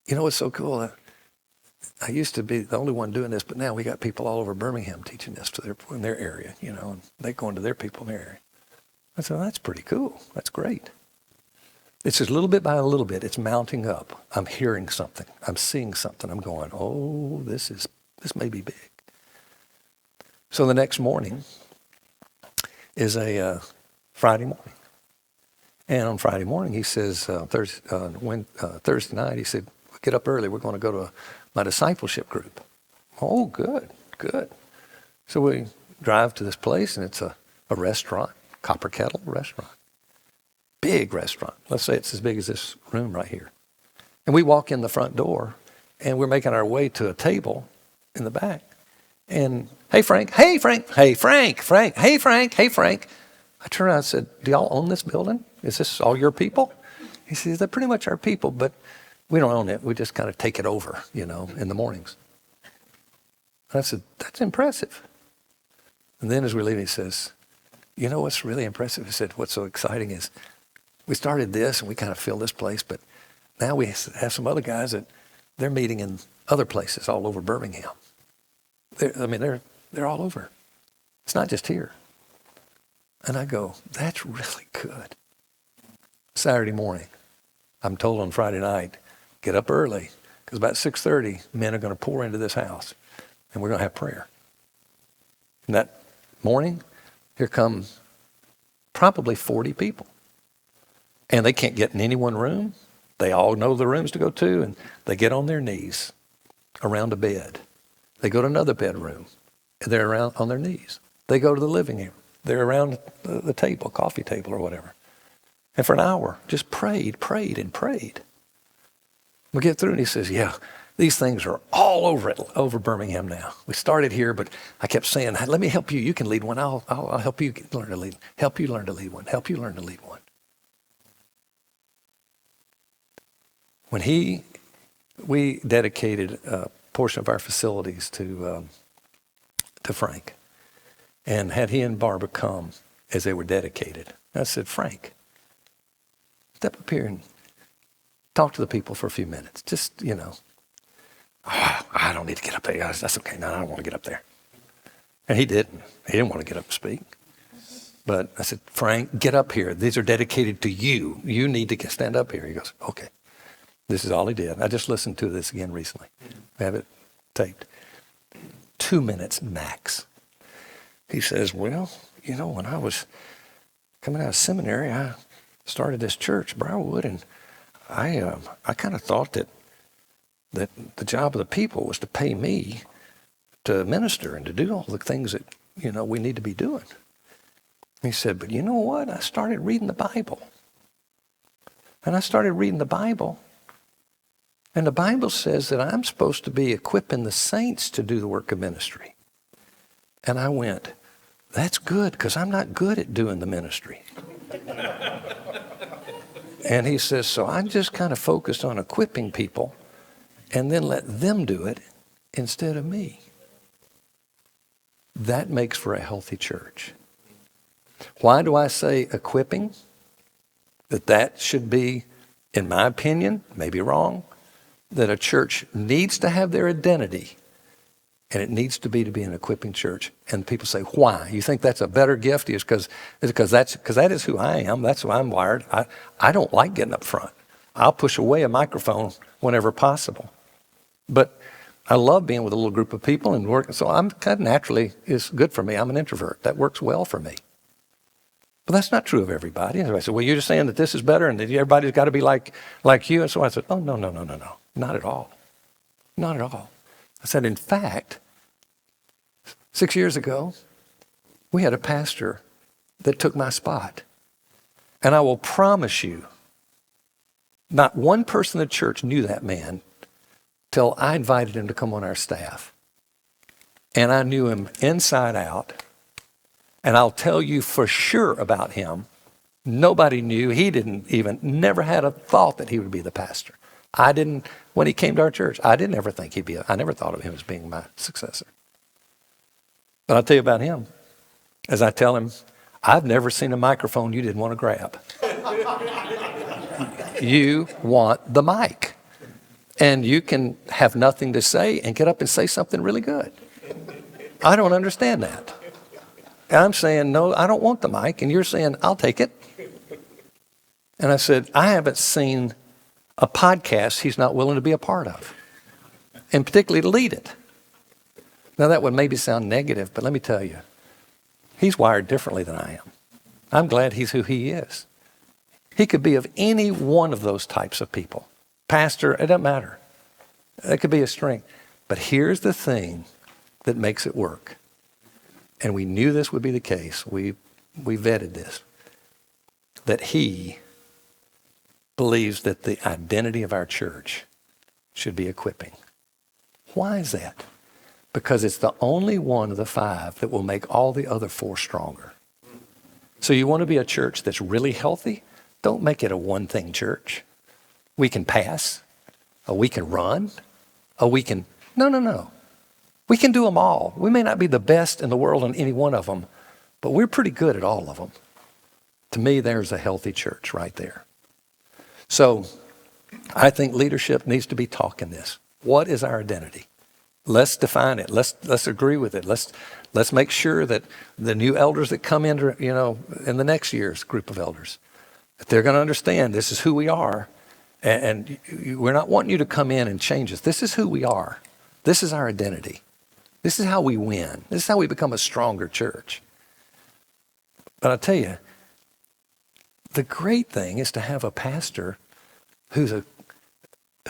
you know what's so cool? I used to be the only one doing this, but now we got people all over Birmingham teaching this in their area, you know, and they go into their people in their area. I said, well, that's pretty cool. That's great. It's just little bit by a little bit. It's mounting up. I'm hearing something. I'm seeing something. I'm going, oh, this may be big. So the next morning is a Friday morning. And on Friday morning, he says, Thursday night, he said, get up early. We're going to go to my discipleship group. Oh, good. So we drive to this place, and it's a restaurant, Copper Kettle restaurant. Big restaurant. Let's say it's as big as this room right here. And we walk in the front door, and we're making our way to a table in the back. And, hey, Frank. I turned around and said, do y'all own this building? Is this all your people? He says, they're pretty much our people, but we don't own it. We just kind of take it over, in the mornings. And I said, that's impressive. And then as we're leaving, he says, you know what's really impressive? He said, what's so exciting is we started this and we kind of filled this place, but now we have some other guys that they're meeting in other places all over Birmingham. They're all over. It's not just here. And I go, that's really good. Saturday morning, I'm told on Friday night, get up early, because about 6:30, men are going to pour into this house, and we're going to have prayer. And that morning, here come probably 40 people. And they can't get in any one room. They all know the rooms to go to, and they get on their knees around a bed. They go to another bedroom, and they're around on their knees. They go to the living room. They're around the table, coffee table or whatever. And for an hour, just prayed. We get through, and he says, yeah, these things are all over Birmingham now. We started here, but I kept saying, let me help you. You can lead one. I'll help you learn to lead. Help you learn to lead one. Help you learn to lead one. When we dedicated a portion of our facilities to Frank, and had he and Barbara come as they were dedicated, I said, Frank, step up here and talk to the people for a few minutes. Just, I don't need to get up there. That's okay. No, I don't want to get up there. And he didn't. He didn't want to get up and speak. But I said, Frank, get up here. These are dedicated to you. You need to stand up here. He goes, okay. This is all he did. I just listened to this again recently. I have it taped. 2 minutes max. He says, well, when I was coming out of seminary, I started this church, Briarwood, and I kind of thought that the job of the people was to pay me to minister and to do all the things that, we need to be doing. He said, but you know what? I started reading the Bible. And the Bible says that I'm supposed to be equipping the saints to do the work of ministry. And I went, that's good, because I'm not good at doing the ministry. And he says, so I'm just kind of focused on equipping people and then let them do it instead of me. That makes for a healthy church. Why do I say equipping? That should be, in my opinion, maybe wrong, that a church needs to have their identity, and it needs to be an equipping church. And people say, why? You think that's a better gift? It's because that is who I am. That's who I'm wired. I don't like getting up front. I'll push away a microphone whenever possible. But I love being with a little group of people and working. So I'm kind of naturally, is good for me. I'm an introvert. That works well for me. But that's not true of everybody. And I said, well, you're just saying that this is better and that everybody's got to be like you. And so I said, oh, no. Not at all. Not at all. I said, in fact, 6 years ago, we had a pastor that took my spot. And I will promise you, not one person in the church knew that man till I invited him to come on our staff. And I knew him inside out. And I'll tell you for sure about him, nobody knew. He never had a thought that he would be the pastor. When he came to our church, I didn't ever think I never thought of him as being my successor. But I'll tell you about him. As I tell him, I've never seen a microphone you didn't want to grab. You want the mic. And you can have nothing to say and get up and say something really good. I don't understand that. And I'm saying, no, I don't want the mic. And you're saying, I'll take it. And I said, I haven't seen a podcast he's not willing to be a part of, and particularly to lead it. Now, that would maybe sound negative, but let me tell you, he's wired differently than I am. I'm glad he's who he is. He could be of any one of those types of people. Pastor, it doesn't matter. It could be a strength. But here's the thing that makes it work. And we knew this would be the case. We vetted this. That he believes that the identity of our church should be equipping. Why is that? Because it's the only one of the 5 that will make all the other 4 stronger. So you want to be a church that's really healthy? Don't make it a one-thing church. We can pass, or we can run, or we can... No. We can do them all. We may not be the best in the world in any one of them, but we're pretty good at all of them. To me, there's a healthy church right there. So I think leadership needs to be talking this. What is our identity? Let's define it. Let's agree with it. Let's make sure that the new elders that come in, in the next year's group of elders, that they're going to understand this is who we are, and we're not wanting you to come in and change us. This is who we are. This is our identity. This is how we win. This is how we become a stronger church. But I'll tell you, the great thing is to have a pastor who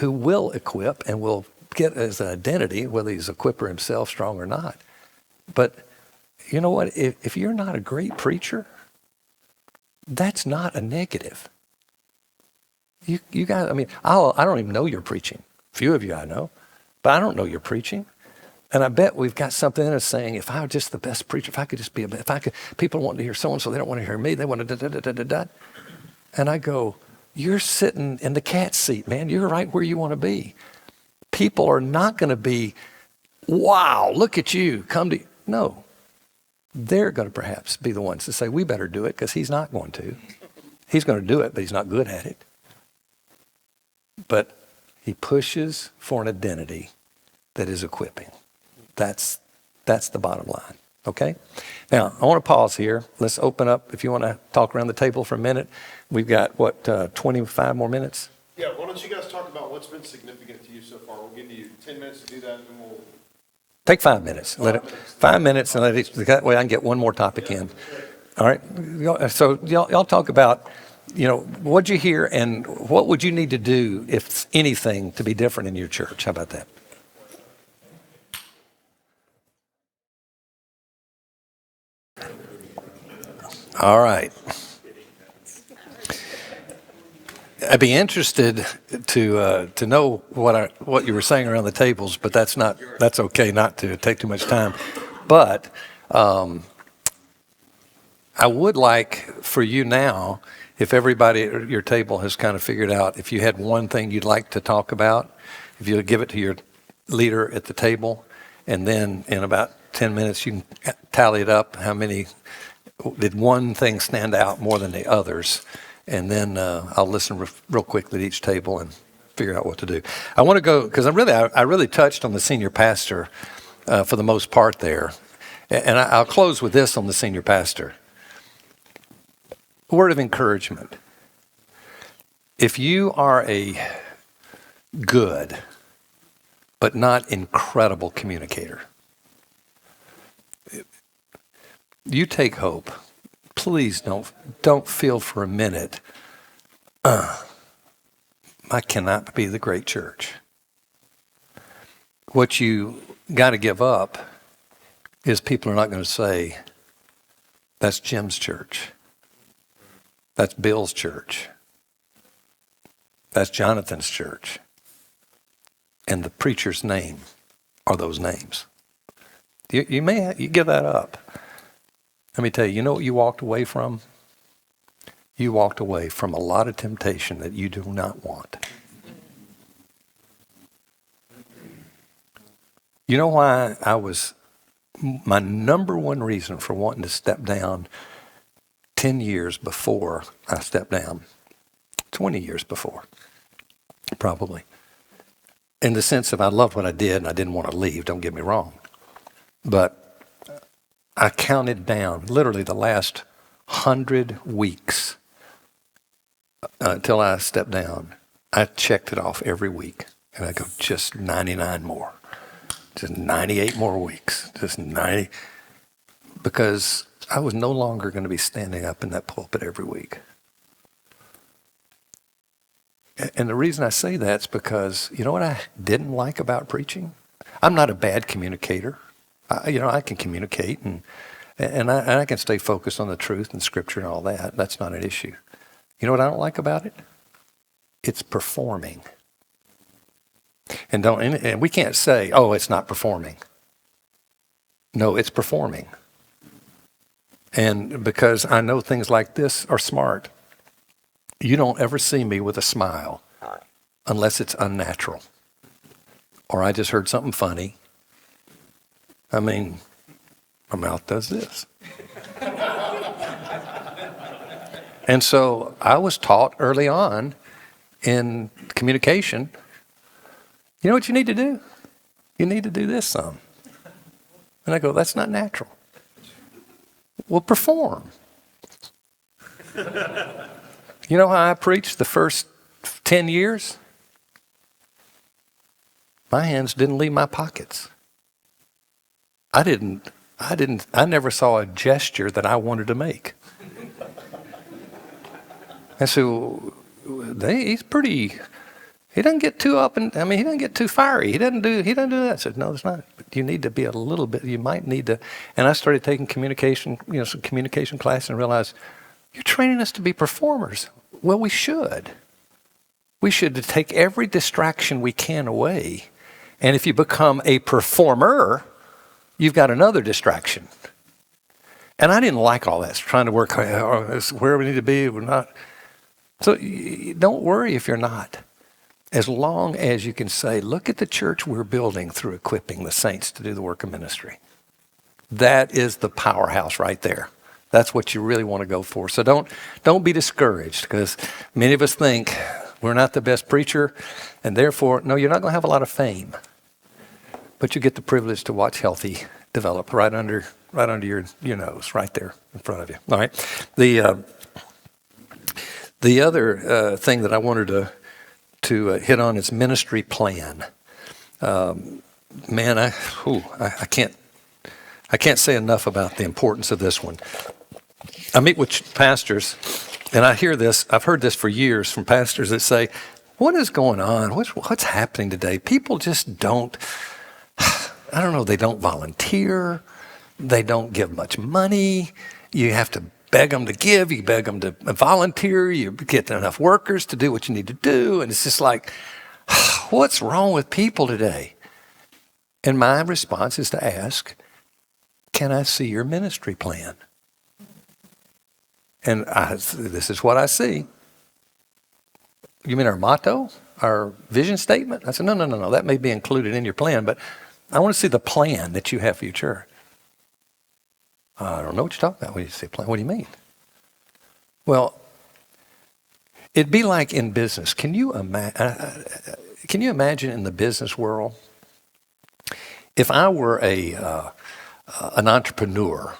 will equip and will get as an identity, whether he's a equipper himself, strong or not. But you know what? If you're not a great preacher, that's not a negative. You guys, I don't even know you're preaching. Few of you I know, but I don't know you're preaching. And I bet we've got something in us saying, if I were just the best preacher, if I could just be people want to hear so-and-so, they don't want to hear me, they want to da-da-da-da-da-da. And I go, you're sitting in the cat seat, man. You're right where you want to be. People are not going to be, wow, look at you, come to you. No. They're going to perhaps be the ones to say, we better do it, because he's not going to. He's going to do it, but he's not good at it. But he pushes for an identity that is equipping. That's the bottom line, okay? Now, I want to pause here. Let's open up, if you want to talk around the table for a minute. We've got, 25 more minutes? Yeah, why don't you guys talk about what's been significant to you so far? We'll give you 10 minutes to do that, and then we'll... Take 5 minutes. 5 minutes, and that way I can get one more topic in. All right? So y'all talk about, what'd you hear, and what would you need to do, if anything, to be different in your church? How about that? All right. I'd be interested to know what you were saying around the tables, but that's okay not to take too much time. But I would like for you now, if everybody at your table has kind of figured out, if you had one thing you'd like to talk about, if you would give it to your leader at the table, and then in about 10 minutes you can tally it up, how many did one thing stand out more than the others, and then I'll listen real quickly at each table and figure out what to do. I want to go, because I really touched on the senior pastor for the most part there, and I'll close with this on the senior pastor. Word of encouragement. If you are a good but not incredible communicator, you take hope. Please don't feel for a minute, I cannot be the great church. What you got to give up is people are not going to say, that's Jim's church. That's Bill's church. That's Jonathan's church. And the preacher's name are those names. You give that up. Let me tell you, you know what you walked away from? You walked away from a lot of temptation that you do not want. You know why my number one reason for wanting to step down 10 years before I stepped down, 20 years before, probably. In the sense of I loved what I did and I didn't want to leave, don't get me wrong. But I counted down literally the last 100 weeks until I stepped down, I checked it off every week. And I go, just 99 more. Just 98 more weeks. Just 90. Because I was no longer going to be standing up in that pulpit every week. And the reason I say that is because, you know what I didn't like about preaching? I'm not a bad communicator. I can communicate and I can stay focused on the truth and Scripture and all that. That's not an issue. You know what I don't like about it? It's performing. And we can't say, oh, it's not performing. No, it's performing. And because I know things like this are smart, you don't ever see me with a smile unless it's unnatural. Or I just heard something funny. I mean, my mouth does this. And so I was taught early on in communication, you know what you need to do? You need to do this some. And I go, that's not natural. Well, perform. You know how I preached the first 10 years? My hands didn't leave my pockets. I never saw a gesture that I wanted to make. And so he's pretty, he doesn't get too up and, he doesn't get too fiery. He doesn't do that. I said, no, it's not. But you need to be a little bit, you might need to. And I started taking communication, some communication class and realized, you're training us to be performers. Well, we should. We should take every distraction we can away. And if you become a performer, you've got another distraction. And I didn't like all that, trying to work, where we need to be, we're not. So don't worry if you're not. As long as you can say, look at the church we're building through equipping the saints to do the work of ministry. That is the powerhouse right there. That's what you really want to go for. So don't be discouraged, because many of us think we're not the best preacher, and therefore, no, you're not going to have a lot of fame. But you get the privilege to watch Healthy develop right under your nose, right there in front of you. All right. The other thing that I wanted to hit on is ministry plan. Man, I can't say enough about the importance of this one. I meet with pastors, and I hear this. I've heard this for years from pastors that say, "What is going on? What's happening today? People just don't. I don't know. They don't volunteer. They don't give much money. You have to beg them to give. You beg them to volunteer. You get enough workers to do what you need to do, and it's just like, what's wrong with people today?" And my response is to ask, "Can I see your ministry plan?" And this is what I see. You mean our motto, our vision statement? I said, no. That may be included in your plan, but I want to see the plan that you have for your church. I don't know what you're talking about when you say plan. What do you mean? Well, it'd be like in business. Can you imagine in the business world, if I were an entrepreneur,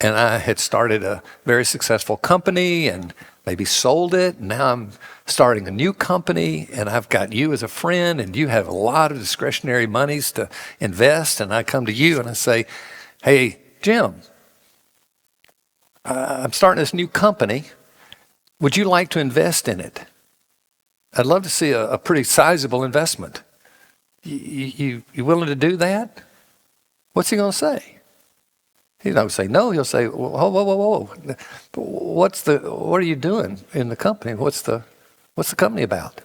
and I had started a very successful company and maybe sold it. And now I'm starting a new company, and I've got you as a friend, and you have a lot of discretionary monies to invest. And I come to you and I say, "Hey, Jim, I'm starting this new company. Would you like to invest in it? I'd love to see a pretty sizable investment. You willing to do that?" What's he going to say? He's not going to say no. He'll say, "Whoa. What are you doing in the company? What's the company about?"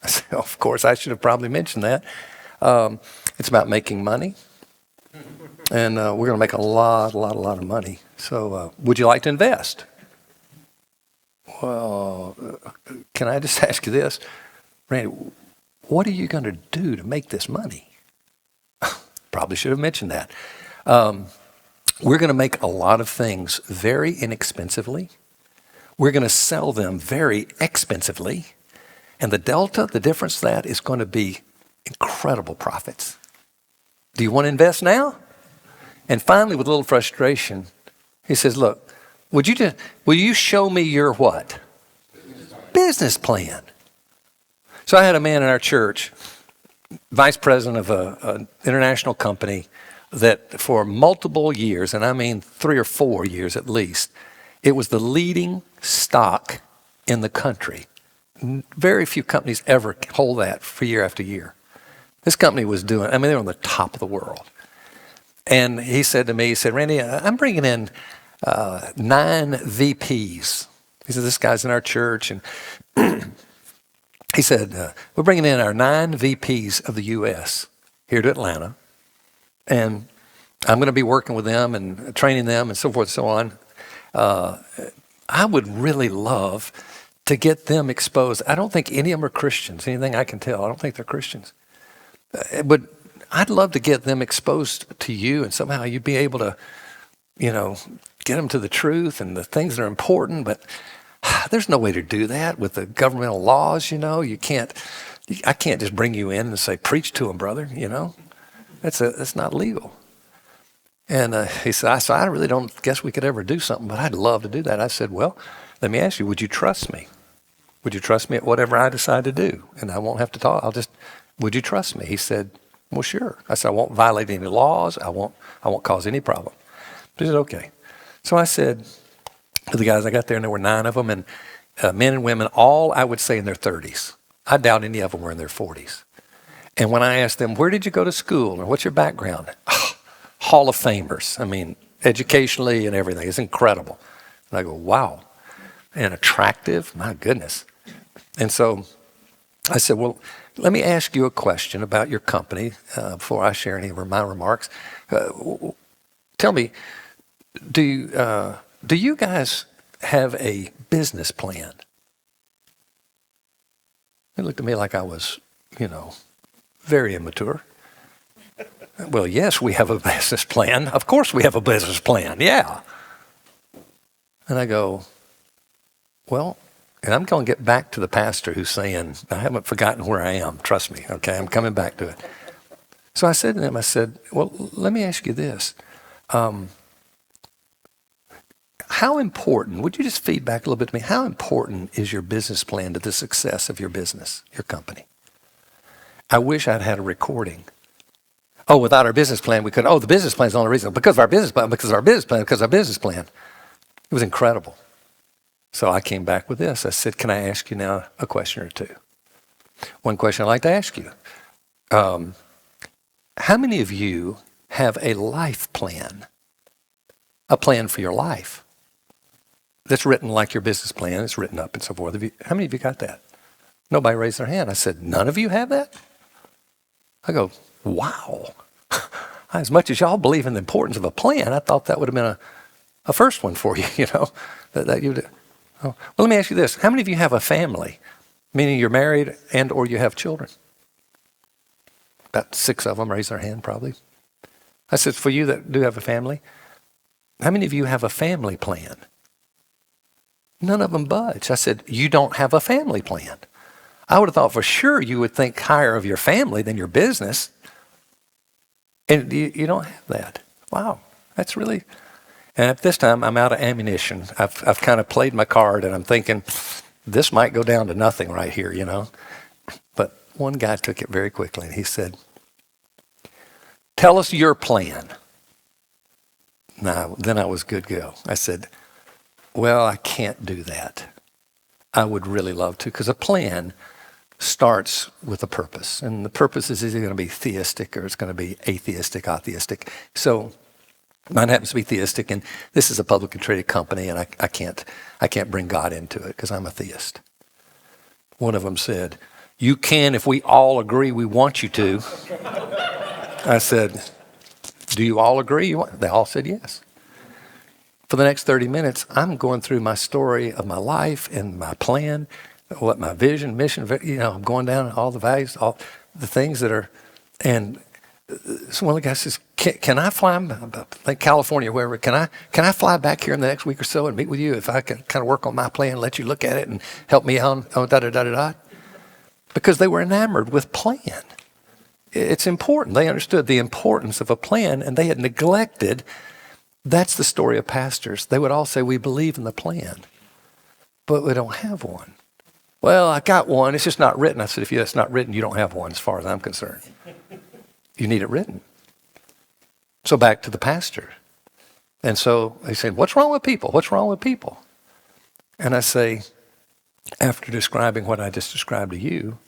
I say, "Of course, I should have probably mentioned that. It's about making money. And we're going to make a lot of money. So would you like to invest?" Well, can I just ask you this? Randy, what are you going to do to make this money? Probably should have mentioned that. We're going to make a lot of things very inexpensively. We're going to sell them very expensively. And the difference to that is going to be incredible profits. Do you want to invest now? And finally, with a little frustration, he says, "Look, will you show me your what? business plan. So I had a man in our church, vice president of an international company, that for multiple years, and I mean 3 or 4 years at least, it was the leading stock in the country. Very few companies ever hold that for year after year. This company was doing, I mean, they were on the top of the world. And he said to me, he said, Randy, I'm bringing in 9 VPs. He said, this guy's in our church. And he said, we're bringing in our 9 VPs of the U.S. here to Atlanta. And I'm going to be working with them and training them and so forth and so on. I would really love to get them exposed. I don't think any of them are Christians. Anything I can tell, I don't think they're Christians. But I'd love to get them exposed to you, and somehow you'd be able to, get them to the truth and the things that are important. But there's no way to do that with the governmental laws. I can't just bring you in and say, preach to them, brother. That's not legal. And he said, so I really don't guess we could ever do something, but I'd love to do that. I said, well, let me ask you, would you trust me? Would you trust me at whatever I decide to do? And I won't have to talk. Would you trust me? He said, well, sure. I said, I won't violate any laws. I won't cause any problem. He said, okay. So I said to the guys, I got there and there were 9 of them, and men and women, all I would say in their 30s. I doubt any of them were in their 40s. And when I asked them, where did you go to school or what's your background? Hall of Famers. I mean, educationally and everything. It's incredible. And I go, wow. And attractive, my goodness. And so I said, well, let me ask you a question about your company before I share any of my remarks. Tell me, do you guys have a business plan? They looked at me like I was, very immature. Well, yes, we have a business plan. Of course we have a business plan, yeah. And I go, well, and I'm going to get back to the pastor who's saying, I haven't forgotten where I am, trust me, okay? I'm coming back to it. So I said to him, well, let me ask you this. How important, would you just feed back a little bit to me, how important is your business plan to the success of your business, your company? I wish I'd had a recording. Oh, without our business plan, we couldn't. Oh, the business plan is the only reason. Because of our business plan, because of our business plan, because of our business plan. It was incredible. So I came back with this. I said, can I ask you now a question or two? One question I'd like to ask you. How many of you have a life plan? A plan for your life? That's written like your business plan. It's written up and so forth. How many of you got that? Nobody raised their hand. I said, none of you have that? I go, wow. As much as y'all believe in the importance of a plan, I thought that would have been a first one for you, that you would. Oh. Well, let me ask you this. How many of you have a family, meaning you're married and or you have children? About 6 of them raised their hand probably. I said, for you that do have a family, how many of you have a family plan? None of them budged. I said, you don't have a family plan. I would have thought for sure you would think higher of your family than your business. And you don't have that. Wow, that's really... And at this time, I'm out of ammunition. I've kind of played my card, and I'm thinking, this might go down to nothing right here, But one guy took it very quickly, and he said, tell us your plan. Now, then I was good to go. I said, well, I can't do that. I would really love to, because a plan starts with a purpose. And the purpose is either going to be theistic or it's going to be atheistic, atheistic. So mine happens to be theistic, and this is a publicly traded company, and I can't bring God into it because I'm a theist. One of them said, you can if we all agree we want you to. I said, do you all agree? They all said yes. For the next 30 minutes, I'm going through my story of my life and my plan, what my vision, mission, I'm going down all the values, all the things that are, and so one of the guys says, can I fly, like California, wherever, can I fly back here in the next week or so and meet with you if I can kind of work on my plan, let you look at it and help me on da-da-da-da-da? Because they were enamored with plan. It's important. They understood the importance of a plan, and they had neglected. That's the story of pastors. They would all say, we believe in the plan, but we don't have one. Well, I got one. It's just not written. I said, if it's not written, you don't have one as far as I'm concerned. You need it written. So back to the pastor. And so they said, what's wrong with people? What's wrong with people? And I say, after describing what I just described to you,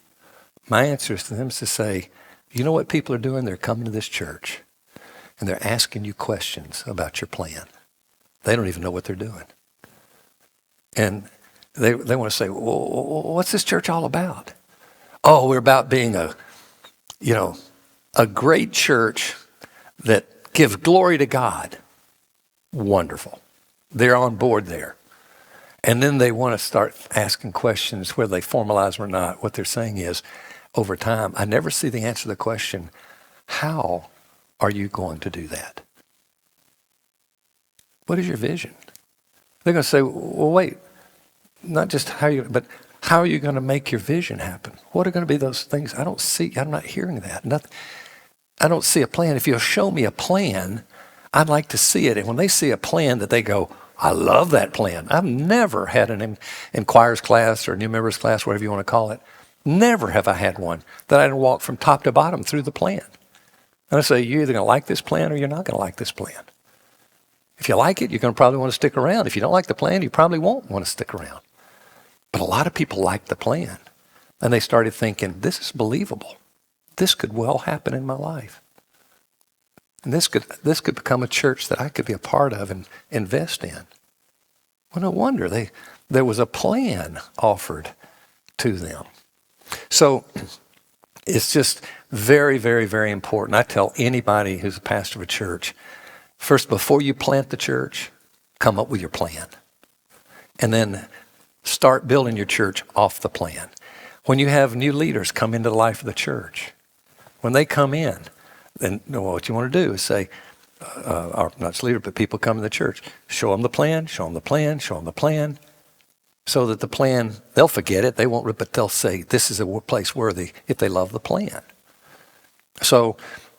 my answer to them is to say, you know what people are doing? They're coming to this church and they're asking you questions about your plan. They don't even know what they're doing. And they want to say, well, what's this church all about? Oh, we're about being a great church that gives glory to God. Wonderful. They're on board there. And then they want to start asking questions, whether they formalize them or not. What they're saying is, over time, I never see the answer to the question, how are you going to do that? What is your vision? They're going to say, well, wait, not just but how are you going to make your vision happen? What are going to be those things? I'm not hearing that. Nothing. I don't see a plan. If you'll show me a plan, I'd like to see it. And when they see a plan that they go, I love that plan. I've never had an inquirers class or new members class, whatever you want to call it. Never have I had one that I didn't walk from top to bottom through the plan. And I say, you're either going to like this plan or you're not going to like this plan. If you like it, you're going to probably want to stick around. If you don't like the plan, you probably won't want to stick around. But a lot of people like the plan. And they started thinking, this is believable. This could well happen in my life. And this could become a church that I could be a part of and invest in. Well, no wonder there was a plan offered to them. So it's just very, very, very important. I tell anybody who's a pastor of a church, first, before you plant the church, come up with your plan. And then start building your church off the plan. When you have new leaders come into the life of the church, when they come in, then what you want to do is say, or not just leader, but people come to the church, show them the plan, show them the plan, show them the plan, so that the plan, they'll forget it, they won't, but they'll say, this is a place worthy if they love the plan. So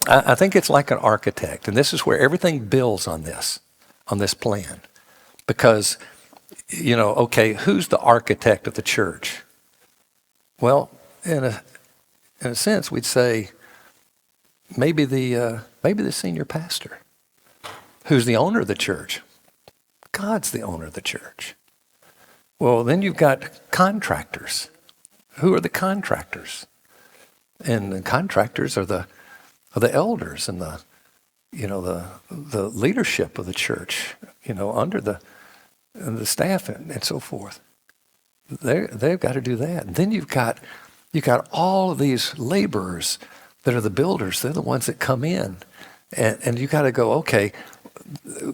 I think it's like an architect, and this is where everything builds on this plan. Because, okay, who's the architect of the church? Well, in a sense, we'd say maybe the senior pastor. Who's the owner of the church? God's the owner of the church. Well, then you've got contractors. Who are the contractors? And the contractors are the elders and the leadership of the church, under the staff and so forth. They've got to do that. And then you've got all of these laborers that are the builders. They're the ones that come in, and you got to go, okay,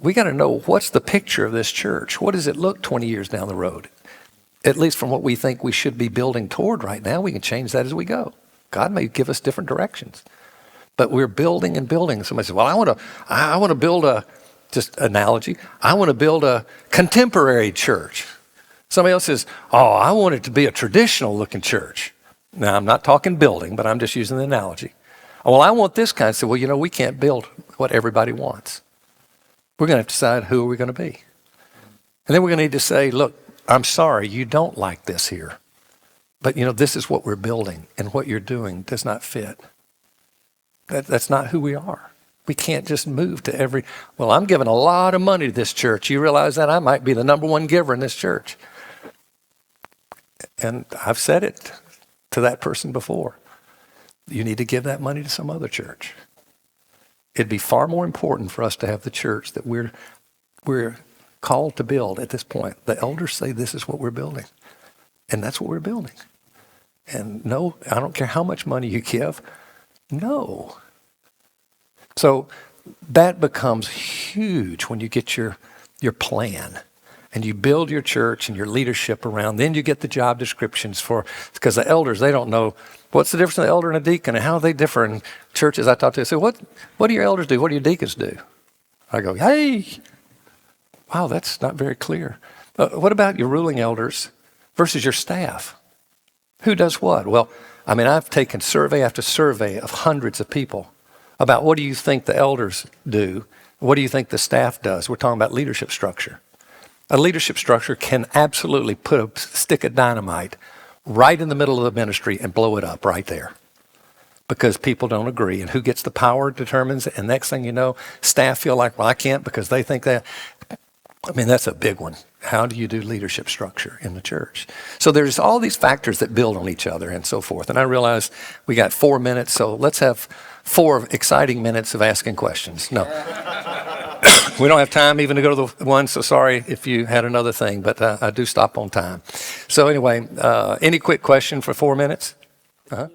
we got to know what's the picture of this church. What does it look 20 years down the road? At least from what we think we should be building toward right now, we can change that as we go. God may give us different directions, but we're building and building. Somebody says, well, I want to build just analogy, I want to build a contemporary church. Somebody else says, oh, I want it to be a traditional looking church. Now, I'm not talking building, but I'm just using the analogy. Oh, well, I want this kind. I said, well, we can't build what everybody wants. We're going to have to decide who are we going to be. And then we're going to need to say, look, I'm sorry, you don't like this here. But, this is what we're building, and what you're doing does not fit. That's not who we are. We can't just move to well, I'm giving a lot of money to this church. You realize that? I might be the number one giver in this church. And I've said it to that person before. You need to give that money to some other church. It'd be far more important for us to have the church that we're called to build at this point. The elders say this is what we're building. And that's what we're building. And no, I don't care how much money you give. No. So that becomes huge when you get your plan and you build your church and your leadership around. Then you get the job descriptions because the elders, they don't know what's the difference in an elder and a deacon and how they differ in churches. I talk to them, I say, what do your elders do? What do your deacons do? I go, hey, wow, that's not very clear. What about your ruling elders versus your staff? Who does what? Well, I've taken survey after survey of hundreds of people about what do you think the elders do? What do you think the staff does? We're talking about leadership structure. A leadership structure can absolutely put a stick of dynamite right in the middle of the ministry and blow it up right there because people don't agree. And who gets the power determines it. And next thing you know, staff feel like, well, I can't because they think that. I mean, that's a big one. How do you do leadership structure in the church? So there's all these factors that build on each other and so forth. And I realized we got 4 minutes, so let's have 4 exciting minutes of asking questions. No. We don't have time even to go to the one, so sorry if you had another thing, but I do stop on time. So anyway, any quick question for 4 minutes? Uh-huh.